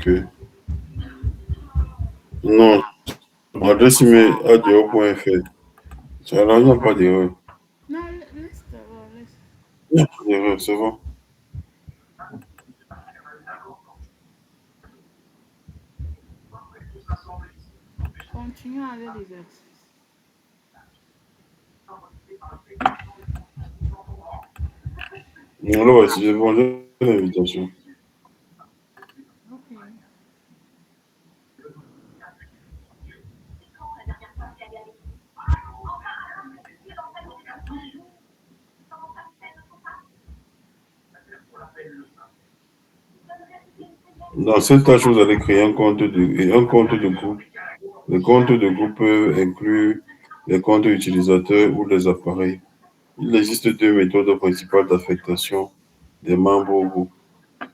Ok. Non, mon adresse email adio.fr. Ça là, il n'y a pas d'erreur. Non, laisse d'abord, laisse. Il n'y a pas d'erreur, c'est bon. Continuons avec l'exercice. Non, là, voici, c'est bon, j'ai l'invitation. Ok. Dans cette tâche, vous allez créer un compte de groupe. Le compte de groupe peut inclure les comptes utilisateurs ou les appareils. Il existe deux méthodes principales d'affectation des membres au groupe,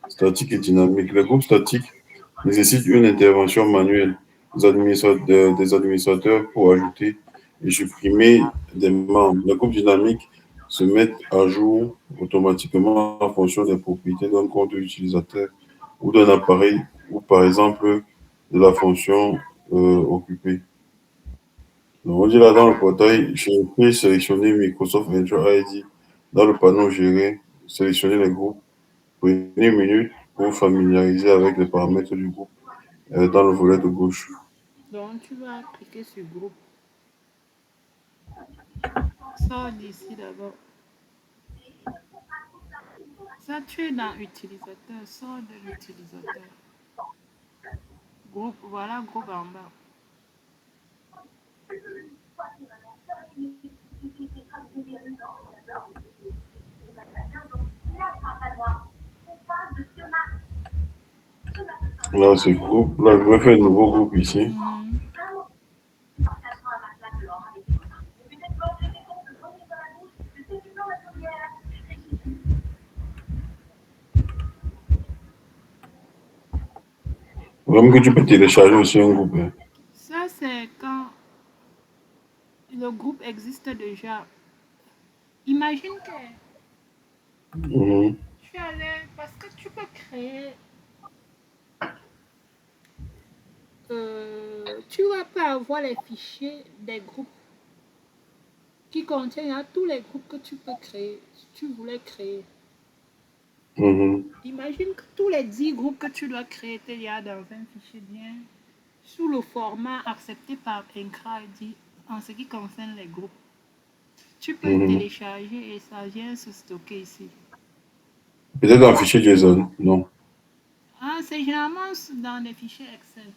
statique et dynamique. Les groupes statiques nécessitent une intervention manuelle des administrateurs pour ajouter et supprimer des membres. Les groupes dynamiques se mettent à jour automatiquement en fonction des propriétés d'un compte utilisateur ou d'un appareil, ou par exemple de la fonction occupée. Donc, on dit là dans le portail, j'ai pu sélectionner Microsoft Entra ID dans le panneau Gérer, sélectionner les groupes. Prenez une minute pour familiariser avec les paramètres du groupe dans le volet de gauche. Donc, tu vas cliquer sur groupe. Sors d'ici d'abord. Ça, tu es dans utilisateur. Sors de l'utilisateur. Groupe, voilà, groupe en bas. Là, c'est groupe. Là, je vais faire un nouveau groupe ici. Mhm. Même que tu peux télécharger aussi un groupe, hein. Ça, c'est quand le groupe existe déjà. Imagine que Mhm. tu allais, parce que tu peux créer, tu vas pas avoir les fichiers des groupes qui contiennent hein, tous les groupes que tu peux créer, si tu voulais créer. Mhm. Imagine que tous les 10 groupes que tu dois créer, il y a dans un fichier bien sous le format accepté par Encradi en ce qui concerne les groupes. Tu peux le Mhm. télécharger et ça vient se stocker ici. Peut-être un fichier JSON. Non. Ah, c'est généralement dans des fichiers Excel.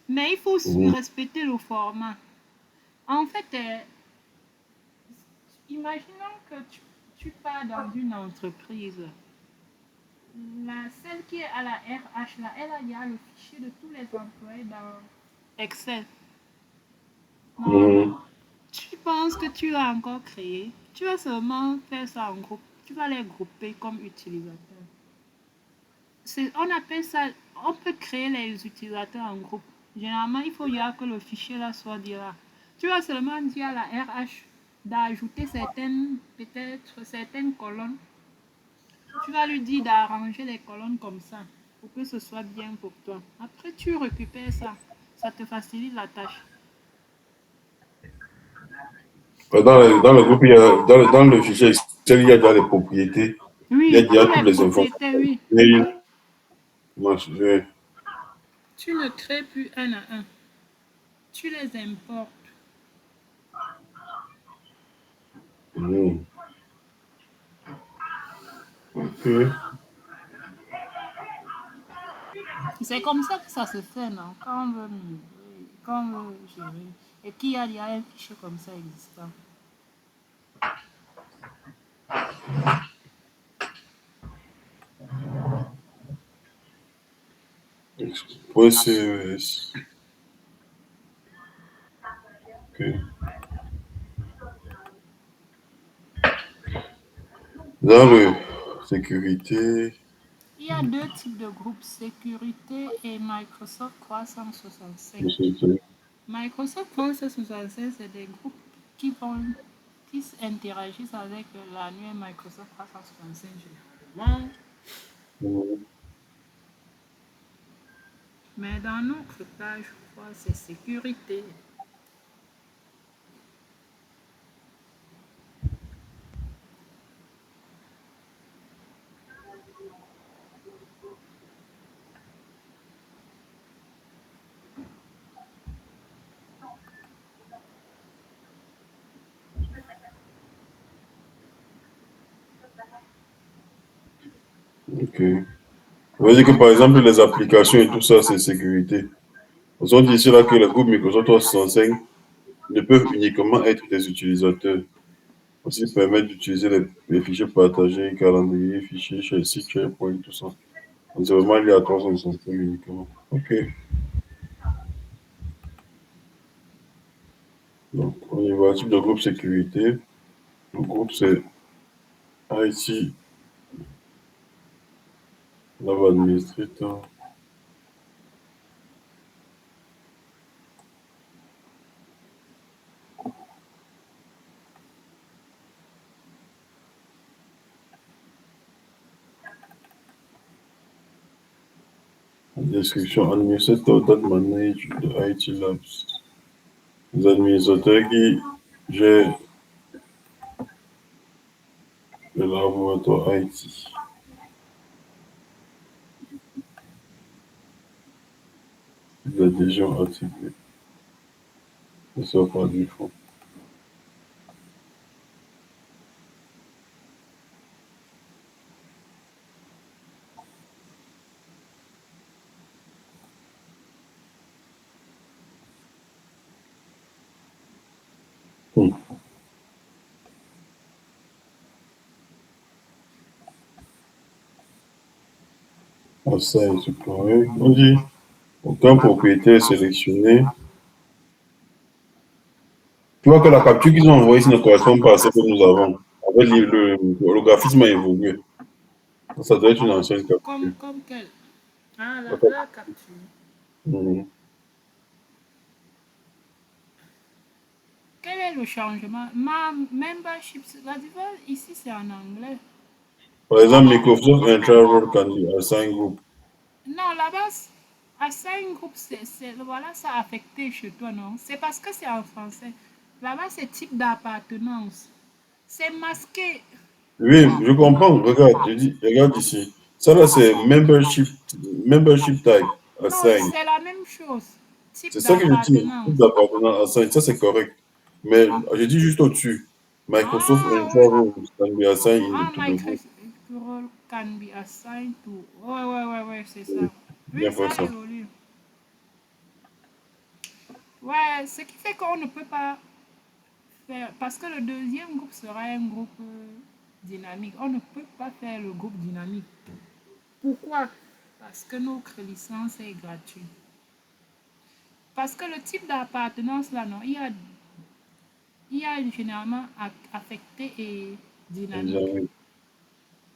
Mais il faut Mhm. respecter le format. En fait, imaginons que tu pars dans une entreprise. Celle qui est à la RH, là, elle a déjà le fichier de tous les employés dans Excel. Normalement, Mhm. tu penses que tu as encore créé. Tu vas seulement faire ça en groupe. Tu vas les grouper comme utilisateurs. On appelle ça, on peut créer les utilisateurs en groupe. Généralement, il faut dire que le fichier là soit dit là. Tu vas seulement dire à la RH d'ajouter peut-être certaines colonnes. Tu vas lui dire d'arranger les colonnes comme ça pour que ce soit bien pour toi. Après, tu récupères ça. Ça te facilite la tâche. Dans le groupe, dans le fichier Excel, il y a déjà les propriétés. Il y a Oui, déjà tous les toutes les informations. propriétaires, oui. Mail, machin. Tu ne crées plus un à un. Tu les importes. Mhm. Ok. C'est comme ça que ça se fait, non? Quand on veut migrer, quand on veut gérer. Et qu'il y a un fichier comme ça existant. Point CES. Ok. Dans Donc, le sécurité, il y a deux types de groupes, sécurité et Microsoft 365. société. Microsoft 365, c'est des groupes qui vont, qui interagissent avec l'annuaire Microsoft 365 généralement. Mhm. Mais dans notre cas, je crois, c'est sécurité. Ok. On va dire que par exemple, les applications et tout ça, c'est sécurité. Ils ont dit ici là que les groupes Microsoft 365 ne peuvent uniquement être des utilisateurs. Aussi permettre d'utiliser les fichiers partagés, calendrier, fichiers, site, SharePoint, tout ça. Donc, c'est vraiment lié à 365 uniquement. Ok. Donc, on y va. Type de groupe sécurité. Le groupe, c'est IT, Lab Administrator. Description administrateur, data manager de IT Labs. Les administrateurs qui gèrent le laboratoire IT. Les adhésions attribuées. Et ça par défaut. Hmm. Ah, ça, c'est correct. On dit, aucun propriétaire sélectionné. Tu vois que la capture qu'ils ont envoyée ici ne correspond pas à ce que nous avons. En fait, le graphisme a évolué. Ça doit être une ancienne capture. Comme quelle? Ah, La cap- la capture. Mhm. Quel est le changement? Ma membership, la différence ici, c'est en anglais. Par exemple, Microsoft Intra can be assigned group. Non, là-bas, à 5 groupes, voilà, ça a affecté chez toi, non? C'est parce que c'est en français. Là-bas, c'est type d'appartenance. C'est masqué. Oui, je comprends. Regarde, je dis, regarde ici. Ça là, c'est membership type Non, assigned. c'est la même chose. Type C'est ça que je dis. Type d'appartenance. d'appartenance assigned, ça c'est correct. Mais je dis juste au-dessus. Microsoft Ah, Intra oui. can be assigned Ah, to the my group. role can be assigned to. Ouais, ouais, ouais, ouais, c'est ça. Bien Oui, fait ça ça. évolue. Ouais, ce qui fait qu'on ne peut pas faire. Parce que le deuxième groupe sera un groupe dynamique. On ne peut pas faire le groupe dynamique. Pourquoi? Parce que notre licence est gratuite. Parce que le type d'appartenance là, non, il y a généralement affecté et dynamique. Examen.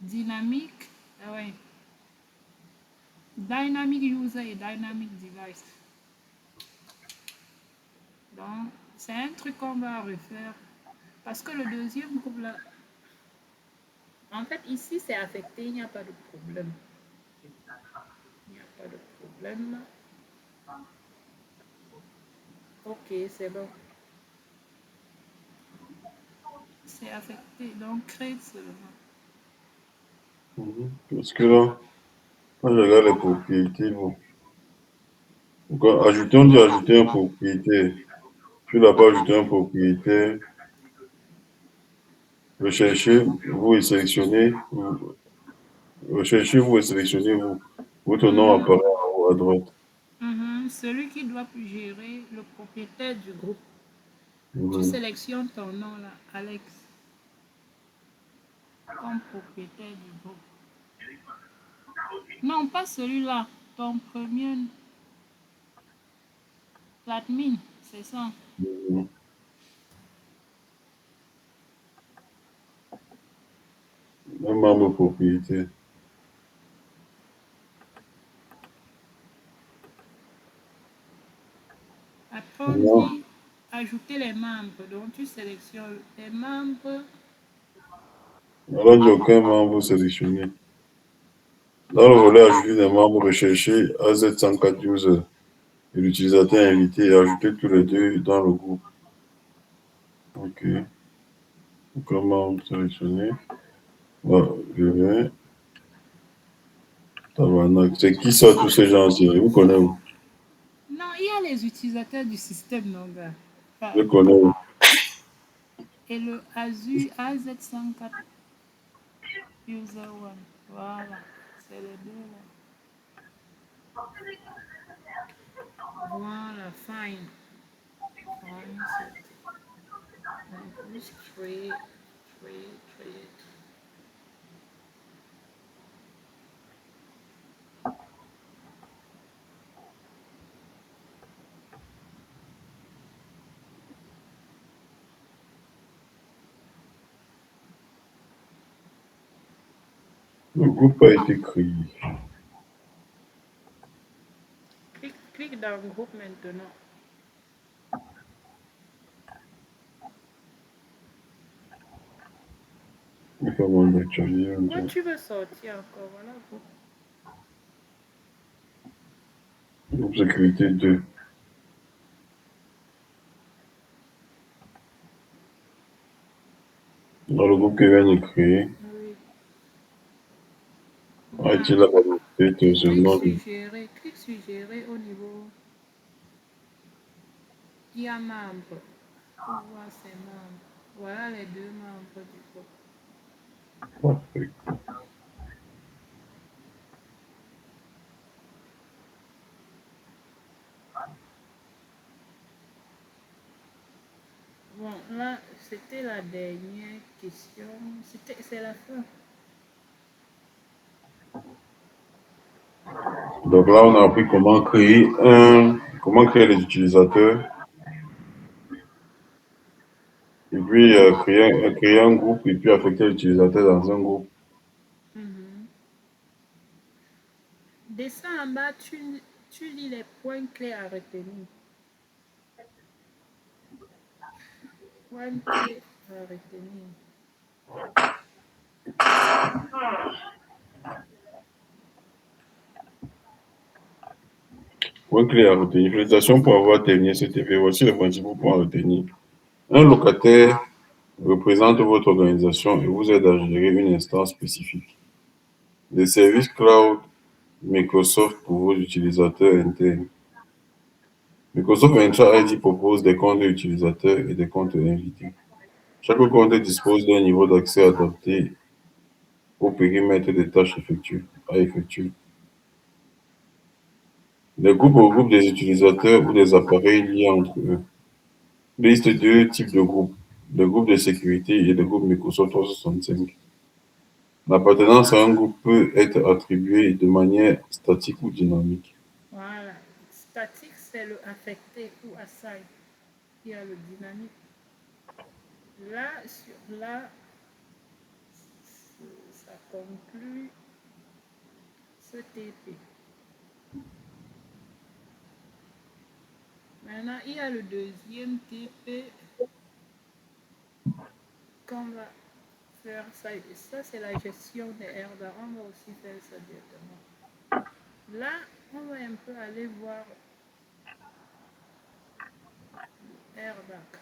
Dynamique, ouais. Dynamic user et dynamic device. Donc, c'est un truc qu'on va refaire. Parce que le deuxième groupe là, en fait, ici c'est affecté, il n'y a pas de problème. Il n'y a pas de problème. Ok, c'est bon. C'est affecté, donc crée seulement. Mhm. Parce que là, quand je regarde les propriétés, bon. Ajouter, on dit ajouter un propriétaire. Tu n'as pas ajouté un propriétaire. Recherchez, vous et sélectionnez. Recherchez, vous et sélectionnez, vous. Votre nom Mhm, apparaît en haut à droite. mhm. Celui qui doit gérer le propriétaire du groupe. Tu Mhm. sélectionnes ton nom là, Alex, comme propriétaire du groupe. Non, pas celui-là. Ton premier, l'admin, c'est ça. Mhm. Un membre propriétaire. Après, on Non. dit ajouter les membres. Donc, tu sélectionnes les membres. Alors, il n'y a aucun membre sélectionné. Dans le volet ajouter des membres, rechercher AZ104 et l'utilisateur invité et ajouter tous les deux dans le groupe. Ok. Comment sélectionner? Voilà, je vais. Tabarnak. C'est qui ça, tous ces gens-ci? Vous connaissez? Non, il y a les utilisateurs du système, non, gars. Je Enfin, connais. et le Azure AZ104 User One. Voilà, c'est les deux là. Voilà, fine. Fine, c'est. On plus create, create, create. Le groupe a été créé. Clique dans le groupe maintenant. Il faut moins d'actualiser. Pourquoi tu veux sortir encore? Voilà, groupe. Groupe sécurité 2. Dans le groupe que vient de créer, Oui. a-t-il Voilà. la possibilité de ce nom? Clique suggérer au niveau. Il y a membre. Pour voir ses membres. Voilà les deux membres du groupe. Parfait. Bon, là, c'était la dernière question. C'est la fin. Donc là, on a appris comment créer les utilisateurs, et puis créer un groupe, et puis affecter l'utilisateur dans un groupe. Mhm. Descends en bas, tu lis les points clés à retenir. Points clés à retenir. Point clé à retenir. Félicitations pour avoir terminé ce TV. Voici les principaux points à retenir. Un locataire représente votre organisation et vous aide à gérer une instance spécifique. Des services cloud Microsoft pour vos utilisateurs internes. Microsoft Entra ID propose des comptes utilisateurs et des comptes invités. Chaque compte dispose d'un niveau d'accès adapté au périmètre des tâches à effectuer. Les groupes regroupent des utilisateurs ou des appareils liés entre eux. Liste deux types de groupes. Les groupes de sécurité et les groupes Microsoft 365. L'appartenance à un groupe peut être attribuée de manière statique ou dynamique. Voilà. Statique, c'est le affecté ou assign. Il y a le dynamique. Là, sur là, ça conclut ce TP. Maintenant, il y a le deuxième TP qu'on va faire ça. Et ça, c'est la gestion des RDA. On va aussi faire ça directement. Là, on va un peu aller voir RDAC.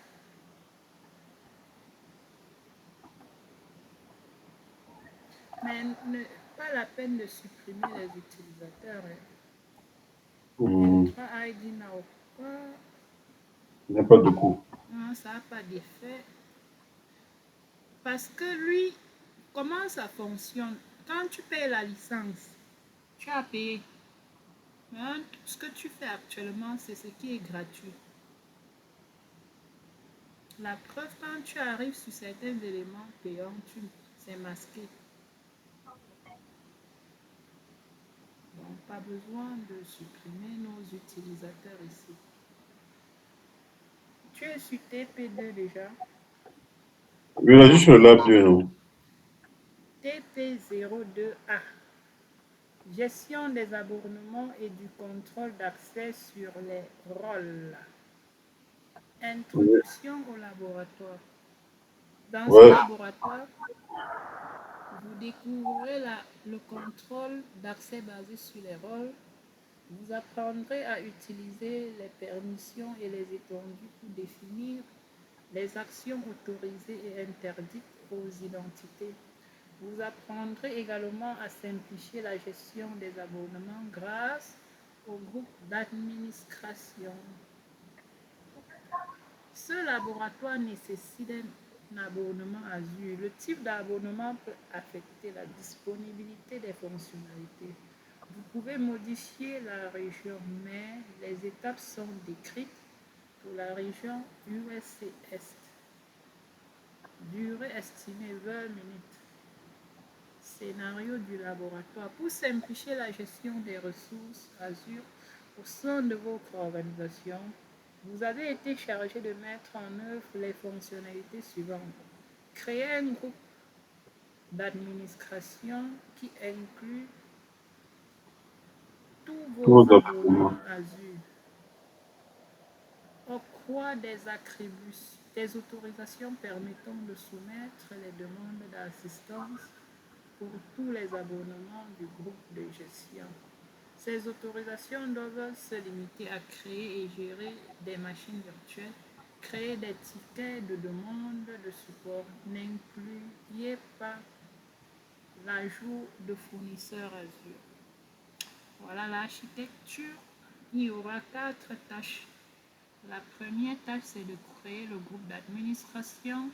Mais pas la peine de supprimer les utilisateurs. Hmm, Entra ID now. il n'y a pas de coût. Non, ça n'a pas d'effet. Parce que lui, comment ça fonctionne? Quand tu payes la licence, tu as payé. Hein, ce que tu fais actuellement, c'est ce qui est gratuit. La preuve, quand tu arrives sur certains éléments payants, c'est masqué. Donc, pas besoin de supprimer nos utilisateurs ici. Tu es sur TP2 déjà. Il a juste le lab 2, non? TP02A. Gestion des abonnements et du contrôle d'accès sur les rôles. Introduction au laboratoire. Dans ce Ouais. laboratoire, vous découvrirez le contrôle d'accès basé sur les rôles. Vous apprendrez à utiliser les permissions et les étendues pour définir les actions autorisées et interdites aux identités. Vous apprendrez également à simplifier la gestion des abonnements grâce au groupe d'administration. Ce laboratoire nécessite un abonnement Azure. Le type d'abonnement peut affecter la disponibilité des fonctionnalités. Vous pouvez modifier la région, mais les étapes sont décrites pour la région USA Est. Durée estimée 20 minutes. Scénario du laboratoire. Pour simplifier la gestion des ressources Azure au sein de votre organisation, vous avez été chargé de mettre en œuvre les fonctionnalités suivantes. Créer un groupe d'administration qui inclut tous Tout vos d'abord. abonnements Azure. Octroi des attributs, des autorisations permettant de soumettre les demandes d'assistance pour tous les abonnements du groupe de gestion. Ces autorisations doivent se limiter à créer et gérer des machines virtuelles, créer des tickets de demande de support. N'incluez pas l'ajout de fournisseurs Azure. Voilà l'architecture. Il y aura 4 tâches. La première tâche, c'est de créer le groupe d'administration.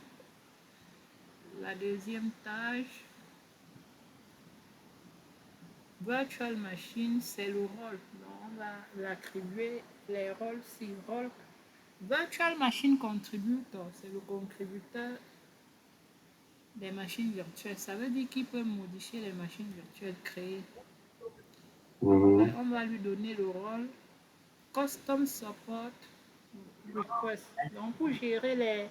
La deuxième tâche, Virtual Machine, c'est le rôle. Donc, on va l'attribuer les rôles, 6 rôles. Virtual Machine Contributor, c'est le contributeur des machines virtuelles. Ça veut dire qu'il peut modifier les machines virtuelles créées. On va lui donner le rôle Custom Support Request. Donc, pour gérer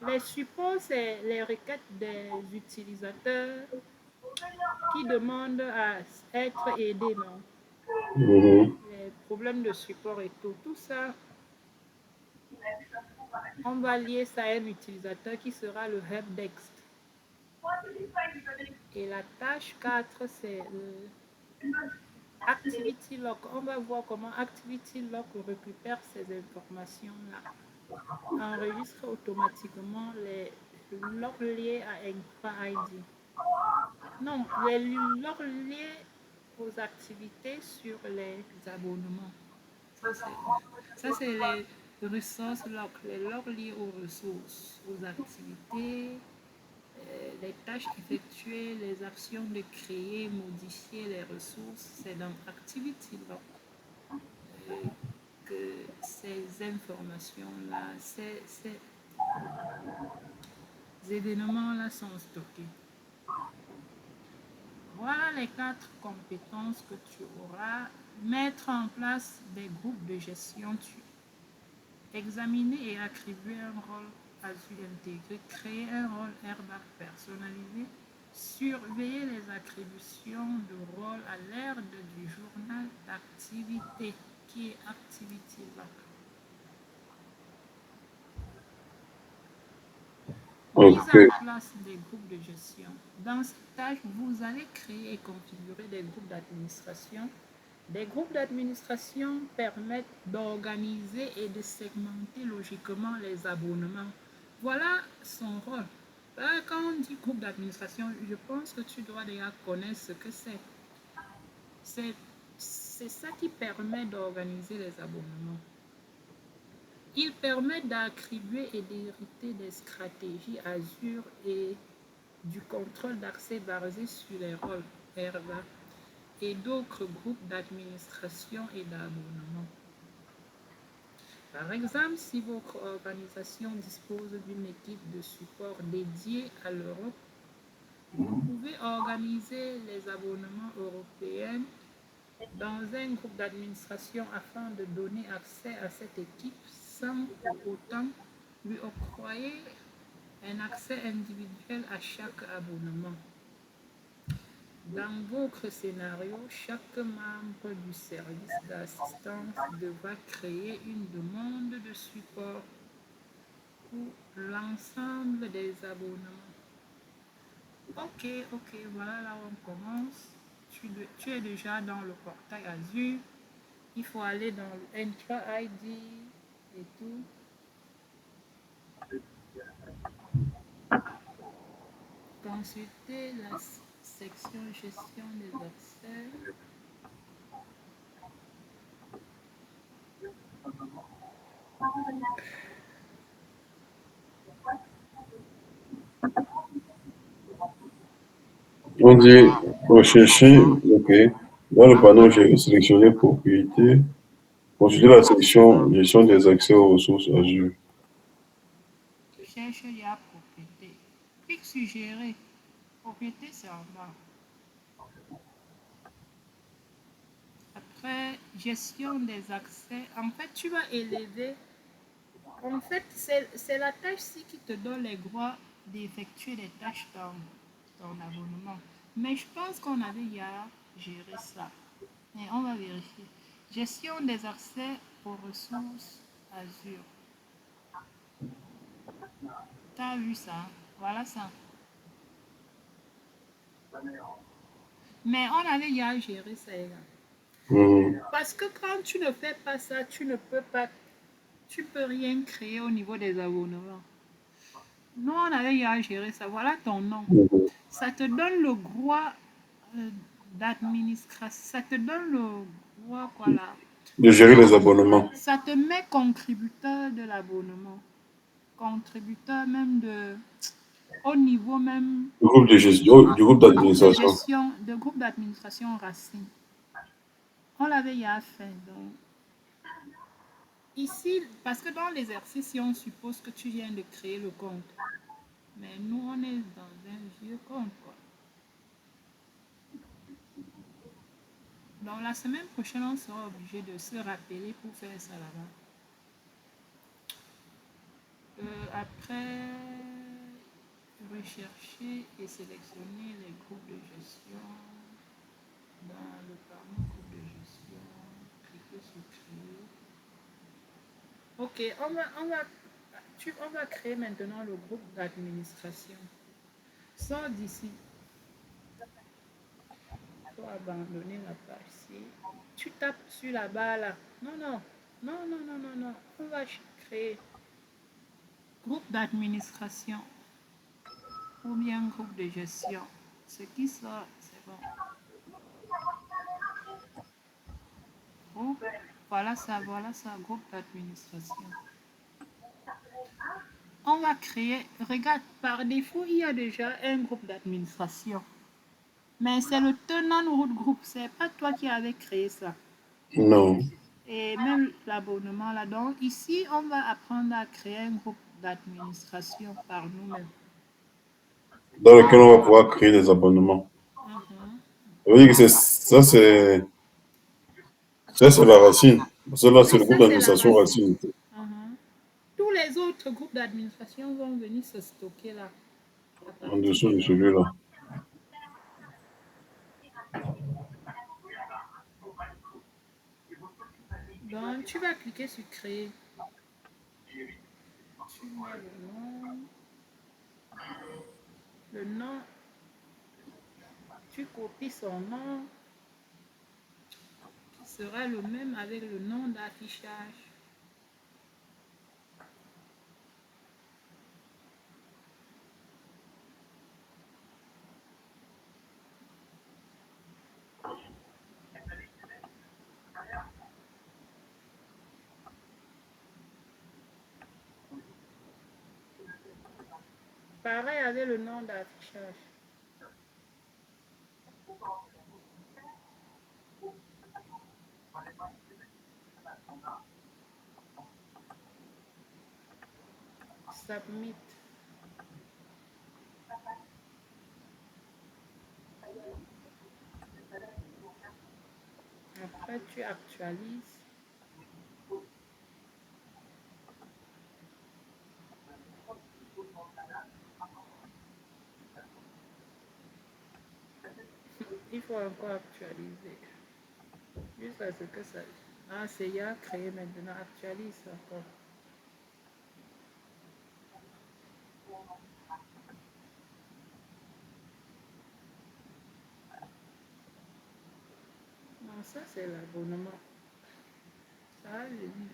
les supports, c'est les requêtes des utilisateurs qui demandent à être aidés, non? Les problèmes de support et tout. Tout ça, on va lier ça à un utilisateur qui sera le helpdesk. Et la tâche 4, c'est Activity Lock. On va voir comment Activity Lock récupère ces informations-là. Enregistre automatiquement les logs liés à Entra ID. Non, les logs liés aux activités sur les abonnements. Ça, c'est les ressources logs, les logs liés aux ressources, aux activités, les tâches effectuées, les actions de créer, modifier les ressources. C'est dans Activity Log que ces informations-là, ces événements-là sont stockés. Voilà les 4 compétences que tu auras. Mettre en place des groupes de gestion, examiner et attribuer un rôle Azure intégré, créer un rôle Airbag personnalisé, surveiller les attributions de rôle à l'ère du journal d'activité qui est Activity Log. Mise en place des groupes de gestion. Dans cette tâche, vous allez créer et configurer des groupes d'administration. Des groupes d'administration permettent d'organiser et de segmenter logiquement les abonnements. Voilà son rôle. Quand on dit groupe d'administration, je pense que tu dois déjà connaître ce que c'est. C'est ça qui permet d'organiser les abonnements. Il permet d'attribuer et d'hériter des stratégies Azure et du contrôle d'accès basé sur les rôles Herba et d'autres groupes d'administration et d'abonnement. Par exemple, si votre organisation dispose d'une équipe de support dédiée à l'Europe, vous pouvez organiser les abonnements européens dans un groupe d'administration afin de donner accès à cette équipe sans pour autant lui octroyer un accès individuel à chaque abonnement. Dans votre scénario, chaque membre du service d'assistance devra créer une demande de support pour l'ensemble des abonnements. Ok, ok, voilà là où on commence. Tu es déjà dans le portail Azure. Il faut aller dans le Entra ID et tout. Consulter la section gestion des accès. On dit rechercher, ok. Dans le panneau, j'ai sélectionné propriété. Consulter la section gestion des accès aux ressources Azure. Cherche la propriété. Clique sur gérer. Propriété, c'est en bas. Après, gestion des accès. En fait, tu vas élever. En fait, c'est la tâche-ci qui te donne les droits d'effectuer des tâches dans ton abonnement. Mais je pense qu'on avait déjà géré ça. Mais on va vérifier. Gestion des accès aux ressources Azure. T'as vu ça? Voilà ça. Mais on avait déjà géré ça, les gars. Mhm. Parce que quand tu ne fais pas ça, tu peux rien créer au niveau des abonnements. Nous, on avait déjà géré ça. Voilà ton nom. Mhm. Ça te donne le droit d'administration. Ça te donne le droit, quoi là. De gérer les abonnements. Ça te met contributeur de l'abonnement. Contributeur même au niveau même Du groupe de gestion, du groupe du groupe de d'administration. gestion, de groupe d'administration Racine. On l'avait déjà fait. Donc, ici, parce que dans l'exercice, on suppose que tu viens de créer le compte. Mais nous, on est dans un vieux compte, quoi. Donc, la semaine prochaine, on sera obligé de se rappeler pour faire ça là-bas. Après, rechercher et sélectionner les groupes de gestion dans le panneau groupe de gestion. Cliquez sur créer. Ok, on va créer maintenant le groupe d'administration. Sors d'ici. Il faut abandonner la page ci. Tu tapes sur la barre là. Non, non. Non, non, non, non, non. On va créer groupe d'administration ou bien groupe de gestion. Ce qui sort, c'est bon. Groupe, voilà ça, groupe d'administration. On va créer, regarde, par défaut, il y a déjà un groupe d'administration. Mais c'est le tenant route groupe, c'est pas toi qui avais créé ça. Non. Et même l'abonnement là. Donc ici, on va apprendre à créer un groupe d'administration par nous-mêmes. Dans lequel on va pouvoir créer des abonnements. Mhm. Ça veut dire que ça, c'est la racine. Cela, c'est Oui, le groupe ça c'est la d'administration racine. racine. Mhm. Tous les autres groupes d'administration vont venir se stocker là à En partir dessous de de là. celui-là. Donc tu vas cliquer sur créer. Tu mets le nom, tu copies son nom qui sera le même avec le nom d'affichage. Pareil avec le nom d'affichage. Submit. Après, tu actualises. Il faut encore actualiser. Jusqu'à ce que ça. Ah, c'est ya créé maintenant. Actualise encore. c'est l'abonnement. Ça, je dis.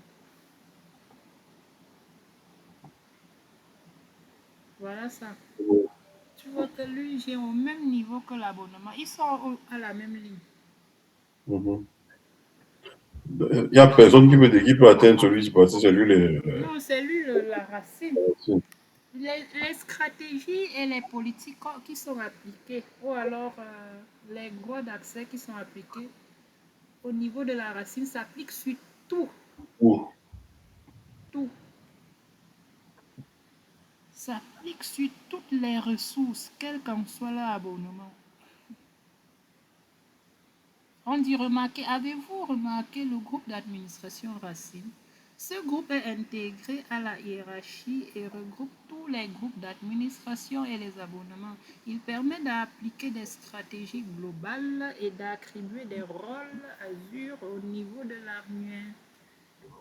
Voilà ça. Tu vois que lui, j'ai au même niveau que l'abonnement. Ils sont à la même ligne. Mhm. Il n'y a personne qui peut atteindre celui-ci parce que c'est lui Non, c'est lui la racine. le- Les stratégies et les politiques qui sont appliquées, ou alors les droits d'accès qui sont appliqués au niveau de la racine s'appliquent sur tout, Ouh. tout. S'applique sur toutes les ressources, quel qu'en soit l'abonnement. On dit remarquez, avez-vous remarqué le groupe d'administration Racine? Ce groupe est intégré à la hiérarchie et regroupe tous les groupes d'administration et les abonnements. Il permet d'appliquer des stratégies globales et d'attribuer des rôles Azure au niveau de l'armée.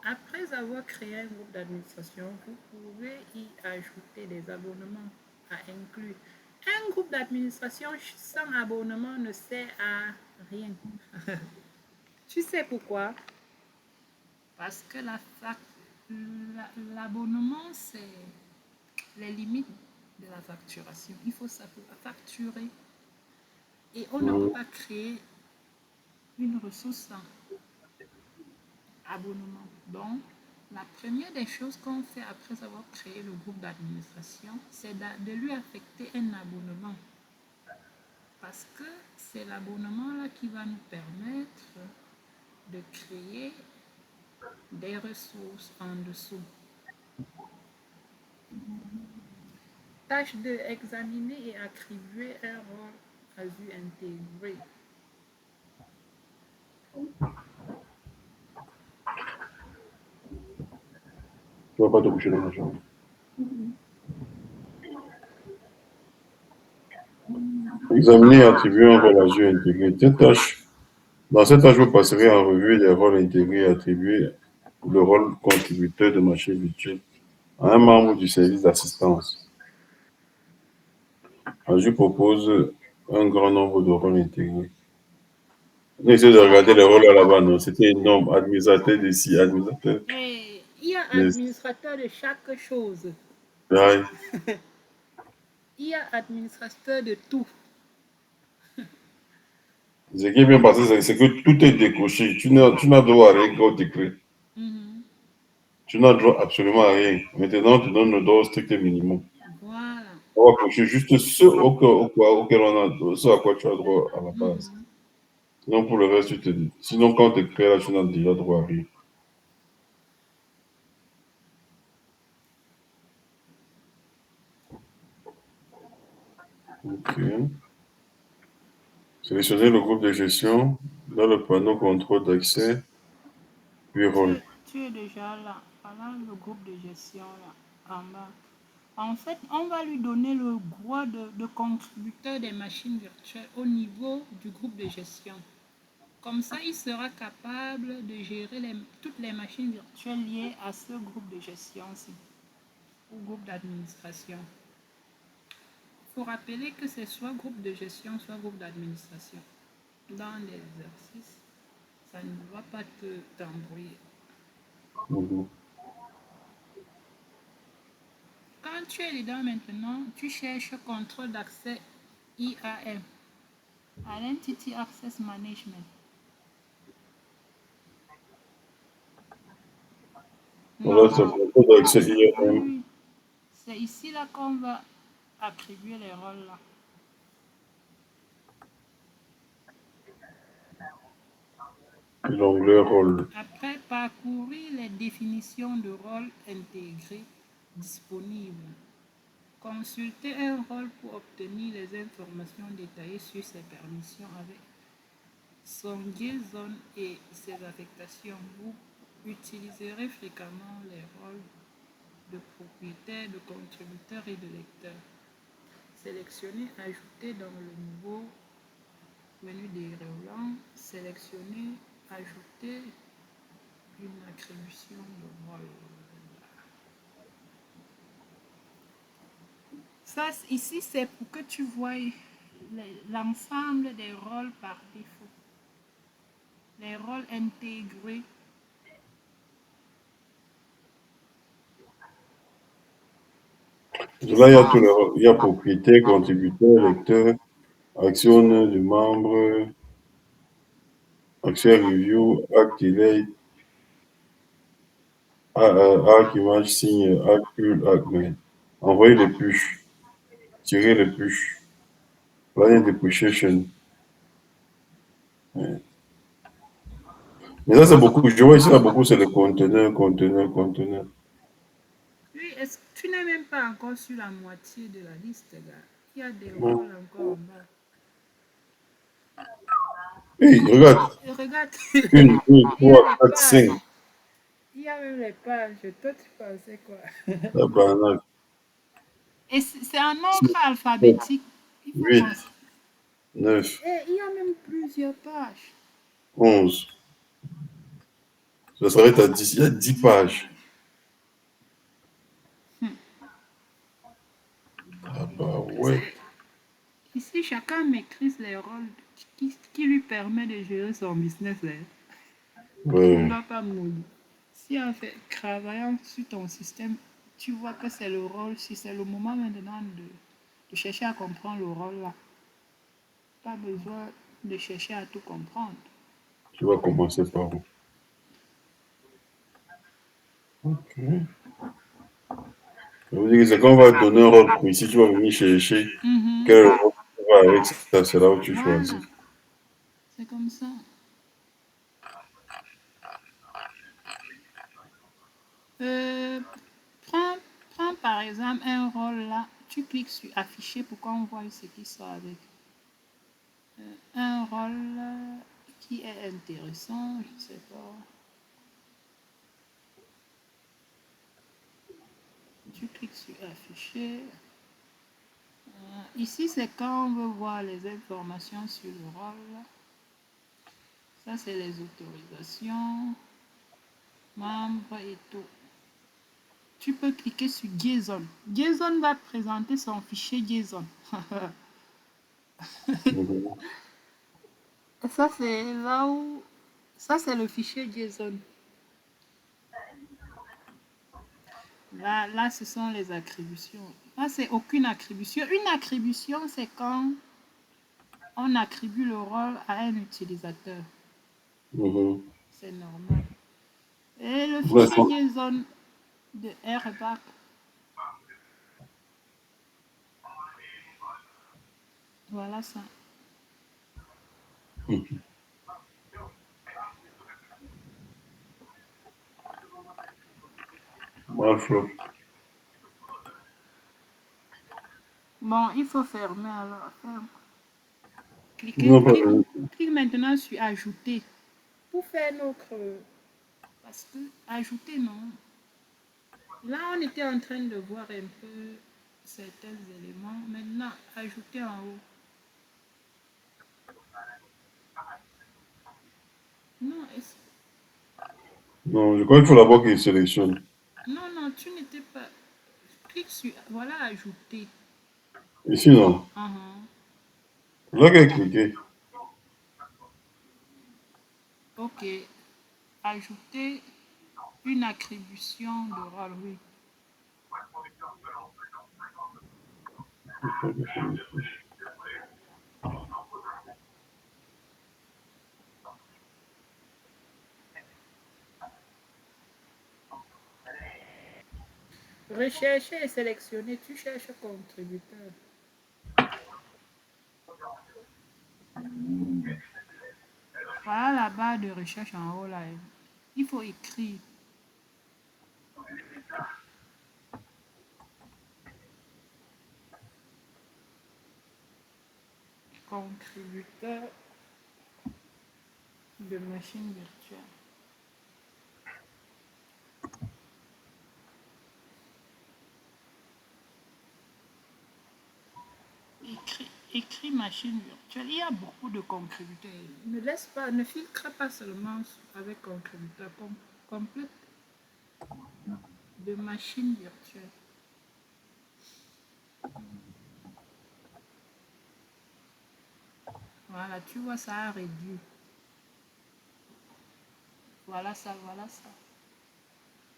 Après avoir créé un groupe d'administration, vous pouvez y ajouter des abonnements à inclure. Un groupe d'administration sans abonnement ne sert à rien. Tu sais pourquoi? Parce que l'abonnement, c'est les limites de la facturation. Il faut savoir facturer. Et on ne peut Mhm. pas créer une ressource sans abonnement. Donc, la première des choses qu'on fait après avoir créé le groupe d'administration, c'est de lui affecter un abonnement. Parce que c'est l'abonnement là qui va nous permettre de créer des ressources en dessous. Tâche de examiner et attribuer un rôle Azure intégré. Tu ne vas pas te coucher dans la chambre. Examiner et attribuer un rôle Azure intégré. Dans cette tâche, vous passerez en revue les rôles intégrés et attribuer le rôle contributeur de machine virtuelle à un membre du service d'assistance. Azure propose un grand nombre de rôles intégrés. On essaie de regarder les rôles à là-bas, non? C'était énorme. Administrateur d'ici, administrateur Et il y a de administrateur de chaque chose. là. Il y a administrateur de tout. Ce qui est bien passé, c'est que tout est décoché. Tu n'as droit à rien quand tu crées. Mhm. Tu n'as droit absolument à rien. Maintenant, on te donne le droit strict minimum. Voilà. On va cocher juste auquel on a, ce à quoi tu as droit à la base. Mhm. Sinon, pour le reste, sinon, quand tu crées là, tu n'as déjà droit à rien. OK. Sélectionnez le groupe de gestion dans le panneau contrôle d'accès, puis Tu, rôle. tu es déjà là. Voilà le groupe de gestion là, en bas. En fait, on va lui donner le droit de contributeur des machines virtuelles au niveau du groupe de gestion. Comme ça, il sera capable de gérer toutes les machines virtuelles liées à ce groupe de gestion-ci, ou groupe d'administration. Il faut rappeler que c'est soit groupe de gestion, soit groupe d'administration. Dans l'exercice, ça ne va pas t'embrouiller. Mhm. Quand tu es dedans maintenant, tu cherches contrôle d'accès IAM, Identity Access Management. Voilà, c'est Non, le contrôle d'accès oui, IAM. oui. C'est ici là qu'on va attribuer les rôles là. L'onglet rôle. Après, parcourir les définitions de rôle intégrés disponibles. Consulter un rôle pour obtenir les informations détaillées sur ses permissions avec son liaison et ses affectations. Vous utiliserez fréquemment les rôles de propriétaire, de contributeur et de lecteur. Sélectionnez, ajouter dans le nouveau menu déroulant. Sélectionnez, ajouter une attribution de rôle. Ça, ici, c'est pour que tu vois l'ensemble des rôles par défaut. Les rôles intégrés. Qui Là, il y a sont... tous les rôles. Il y a propriétaire, contributeur, lecteur, action du membre, action review, act delay, arc image, signe, arc pull, arc mail. Envoyer les push, tirer les push, line depreciation. Ouais. Mais ça, c'est beaucoup. Je vois ici, là, beaucoup, c'est le conteneur, conteneur, conteneur. Oui, est-ce que tu n'es même pas encore sur la moitié de la liste, là? Il y a des Ouais. rôles encore en bas. Hey, regarde. Et regarde, Une, deux, il y a trois, les quatre, pages. cinq. Il y a même les pages. Toi, tu pensais quoi? La banane. Et c'est en Six, ordre sept, alphabétique. Il faut 8, penser. 9, Et il y a même plusieurs pages. 11. Ça s'arrête à 10. Il y a 10 pages. Ah bah ouais. Ici, chacun maîtrise les rôles qui lui permet de gérer son business, là. On ne Ouais. doit pas mourir. Si en fait, travaillant sur ton système, tu vois que c'est le rôle, si c'est le moment maintenant de chercher à comprendre le rôle là, pas besoin de chercher à tout comprendre. Tu vas commencer par où? Ok. Ça veut dire que c'est quand on va te donner un rôle précis, tu vas venir chercher Mhm. quel rôle tu vas avec ça. C'est là où tu Voilà, choisis. c'est comme ça. Euh, prends, prends par exemple un rôle là, tu cliques sur afficher pour qu'on voit ce qui sort avec. Un rôle qui est intéressant, je sais pas. Tu cliques sur afficher. Ici, c'est quand on veut voir les informations sur le rôle. Ça, c'est les autorisations, membres et tout. Tu peux cliquer sur JSON. JSON va présenter son fichier JSON. Mhm. Ça, c'est là où... Ça, c'est le fichier JSON. Là, ce sont les attributions. Là, c'est aucune attribution. Une attribution, c'est quand on attribue le rôle à un utilisateur. Mhm. C'est normal. Et le Ouais, fichier JSON de RBAC, voilà ça. bref, Bon, il faut fermer alors. Ferme. non, pas Clique maintenant sur ajouter pour faire notre... Parce que ajouter, non. Là, on était en train de voir un peu certains éléments. Maintenant, ajouter en haut. Non, non, je crois qu'il faut d'abord qu'il sélectionne. non, non, tu n'étais pas... Clique sur... Voilà, ajouter. Ici, non. Uh-huh. Là, qu'à cliquer. Ok. Ajouter une attribution de rôle, oui. Rechercher et sélectionner, tu cherches contributeur. Voilà la barre de recherche en haut là. Il faut écrire contributeur de machine virtuelle. Écrit machine virtuelle. Il y a beaucoup de contributeurs. Ne laisse pas, ne filtre pas seulement avec contributeur. Complète de machine virtuelle. Voilà, tu vois, ça a réduit. Voilà ça, voilà ça.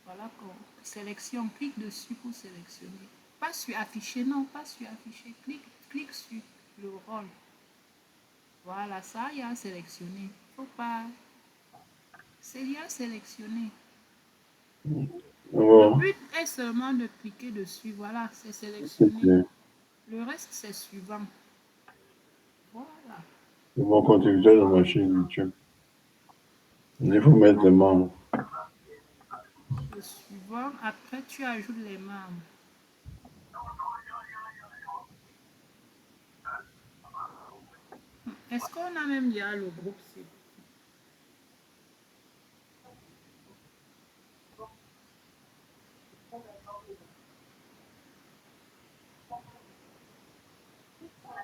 Voilà qu'on sélectionne, clique dessus pour sélectionner. Pas sur afficher, non, pas sur afficher. Clique sur le rôle. Voilà ça, il y a sélectionné. Faut pas. C'est il y a sélectionné. Le Voilà. but est seulement de cliquer dessus. Voilà, c'est sélectionné. Ok. Le reste, c'est suivant. Voilà. Mon contributeur de ma chaîne YouTube. Il faut mettre les membres. Le suivant, après, tu ajoutes les membres. Est-ce qu'on a même déjà le groupe?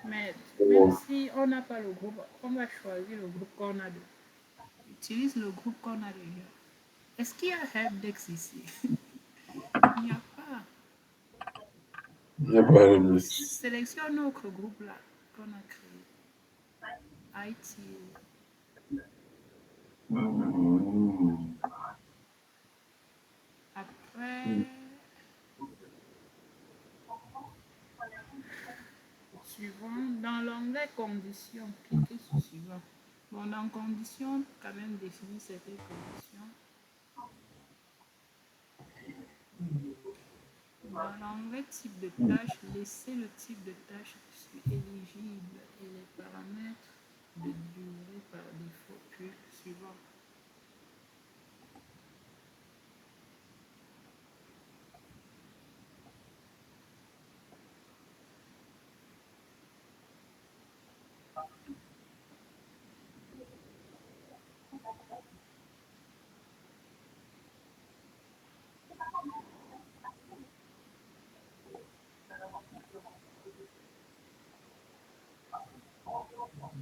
Mais même Bon. si on n'a pas le groupe, on va choisir le groupe qu'on a. Utilise le groupe qu'on a déjà. Est-ce qu'il y a Helpdesk ici? Il n'y a pas. Il n'y a pas de liste. Sélectionne notre groupe là qu'on a créé. IT. Après, suivant, dans l'onglet conditions, cliquez sur suivant. Bon, dans conditions, quand même définir certaines conditions. Dans l'onglet type de tâche, laissez le type de tâche sur éligible et les paramètres de durée par défaut, puis suivant.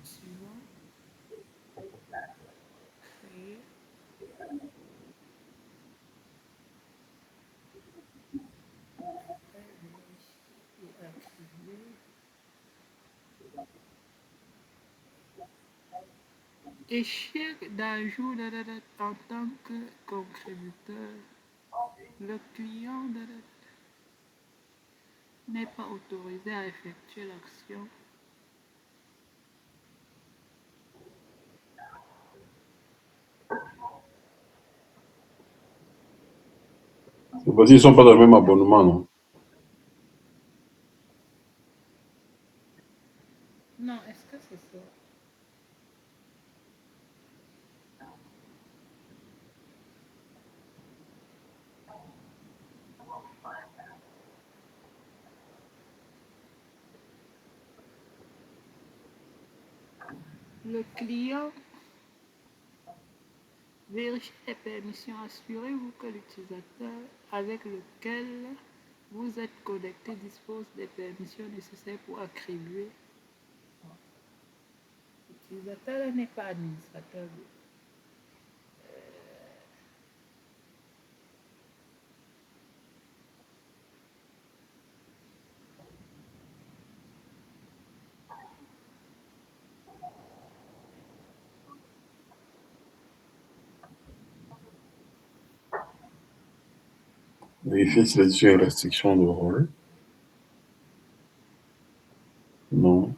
Suivant, créer, vérifier et activer. Échec d'ajout en tant que contributeur. Le client n'est pas autorisé à effectuer l'action. C'est parce qu'ils ne sont pas dans le même abonnement, non? Non, est-ce que c'est ça? Le client vérifie les permissions. Assurez-vous que l'utilisateur avec lequel vous êtes connecté dispose des permissions nécessaires pour attribuer. L'utilisateur n'est pas administrateur. Vérifier si là-dessus il y a une restriction de rôle. Non.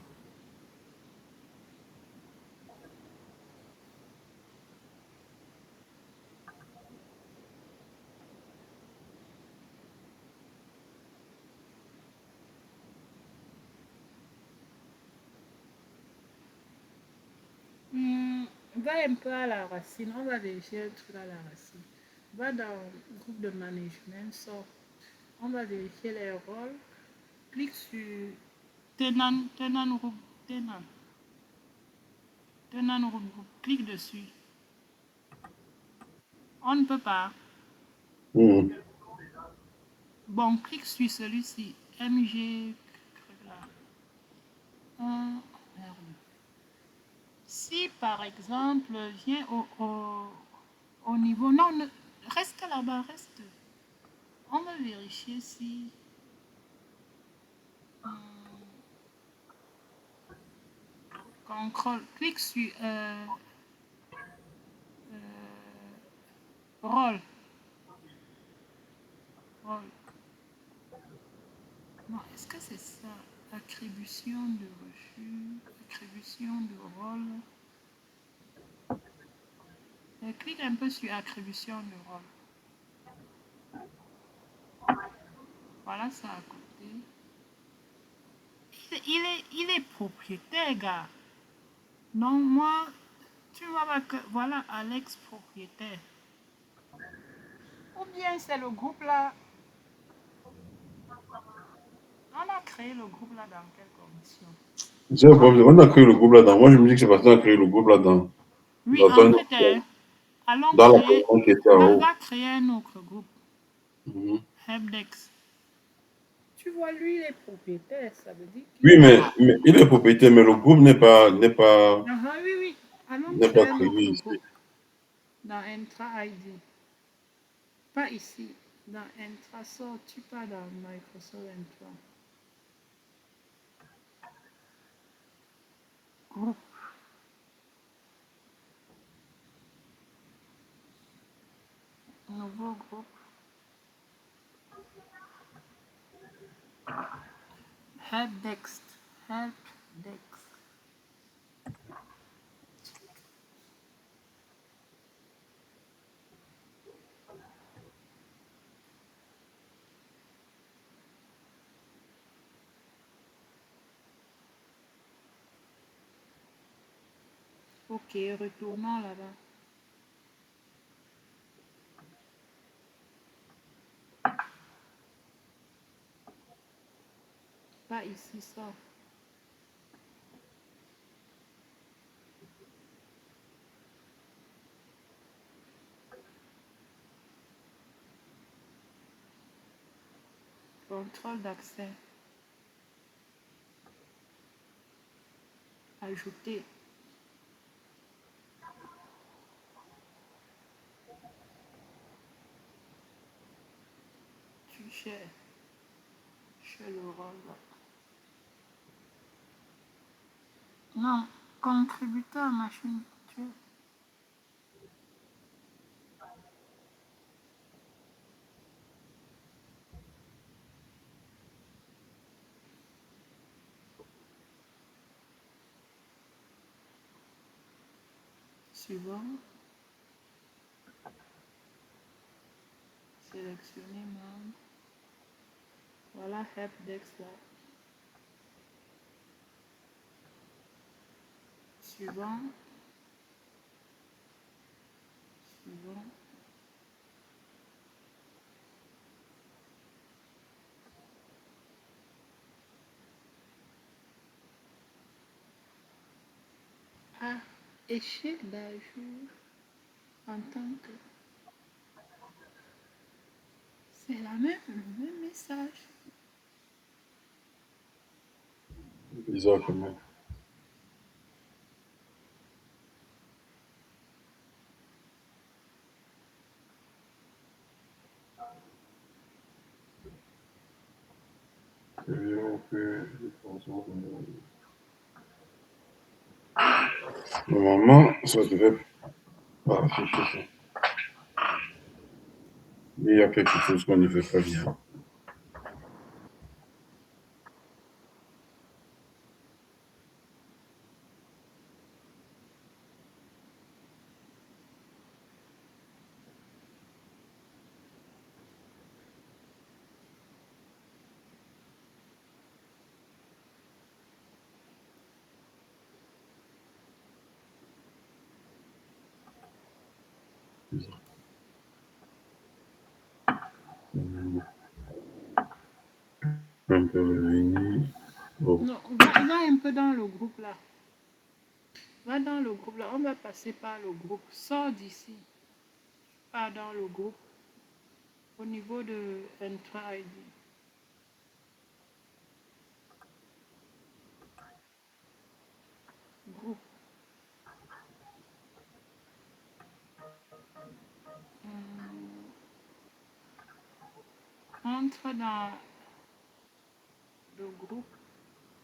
Va un peu à la racine, on va vérifier un truc à la racine. Va dans le groupe de management, sort. On va vérifier les rôles. Clique sur tenant groupe, tenant groupe, clique dessus. On ne peut pas. Mmh. Bon, clique sur celui-ci. MG. Merde. Si par exemple, viens au niveau. Non, reste là-bas, reste. On va vérifier si. Contrôle. Clique sur Rôle. Rôle. Non, est-ce que c'est ça? Attribution de refus, attribution de rôle. Clique un peu sur attribution de rôle. Voilà ça à côté. Il est propriétaire, gars. Non, moi, tu vois que voilà Alex propriétaire. Ou bien c'est le groupe là. On a créé le groupe là dans quelles conditions? C'est le problème. On a créé le groupe là-dedans. Moi, je me dis que c'est parce qu'on a créé le groupe là-dedans. Oui, Dans en un fait, autre- allons dans la créer. personne qui était en haut. Va créer un autre groupe. Mhm. Helpdesk. Tu vois, lui, il est propriétaire, ça veut dire qu'il Oui, a. mais il est propriétaire, mais le groupe Ah, oui, oui. Allons n'est pas créer créé notre ici. groupe dans Entra ID. Pas ici. Dans Entra, sors-tu pas dans Microsoft Entra? Groupe. Nouveau groupe. Helpdesk. Helpdesk. Ok, retournons là-bas. Pas ici, ça. Contrôle d'accès. Ajouter. Tu cherches. Chez le rôle. Non, contributeur machine. Suivant. Sélectionner membre. Voilà helpdesk là. Suivant. Suivant. Ah, échec d'ajout en tant que. C'est le même message. Bizarre quand même. Normalement, ça devait pas afficher ça. Mais il y a quelque chose qu'on ne fait pas bien. Bizarre. Un peu revenir. Oh. Non, va un peu dans le groupe là. Va dans le groupe là. On va passer par le groupe. Sors d'ici. Pas dans le groupe. Au niveau de Entra ID. Groupe. Entre dans le groupe.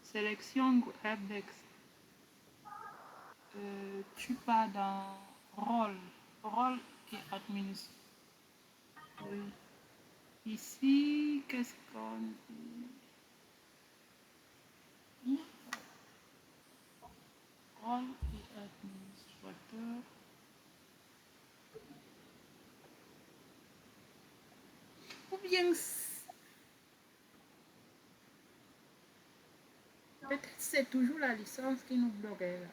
Sélection helpdesk. Tu pars dans rôle. Rôle et administration. Oui. Ici, qu'est-ce qu'on dit? Rôle et administrateur. Ou bien, peut-être c'est toujours la licence qui nous bloquait là.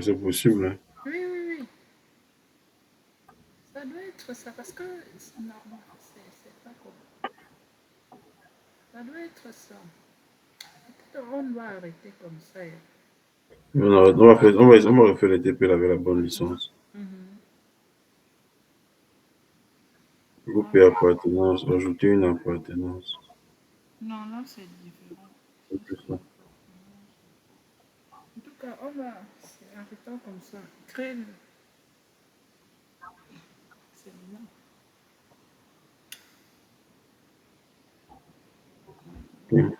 C'est possible, hein. Oui, oui, oui. Ça doit être ça parce que c'est normal. C'est pas comme. Ça doit être ça. Peut-être on doit arrêter comme ça. Hein. On va refaire les TP avec la bonne licence. Mhm. Groupe et Voilà. appartenance, ajouter une appartenance. Non, là c'est différent. Ça, C'est tout c'est ça. l'appartenance. En tout cas, on va. C'est arrêtant comme ça. Créer le. C'est bien. Ok.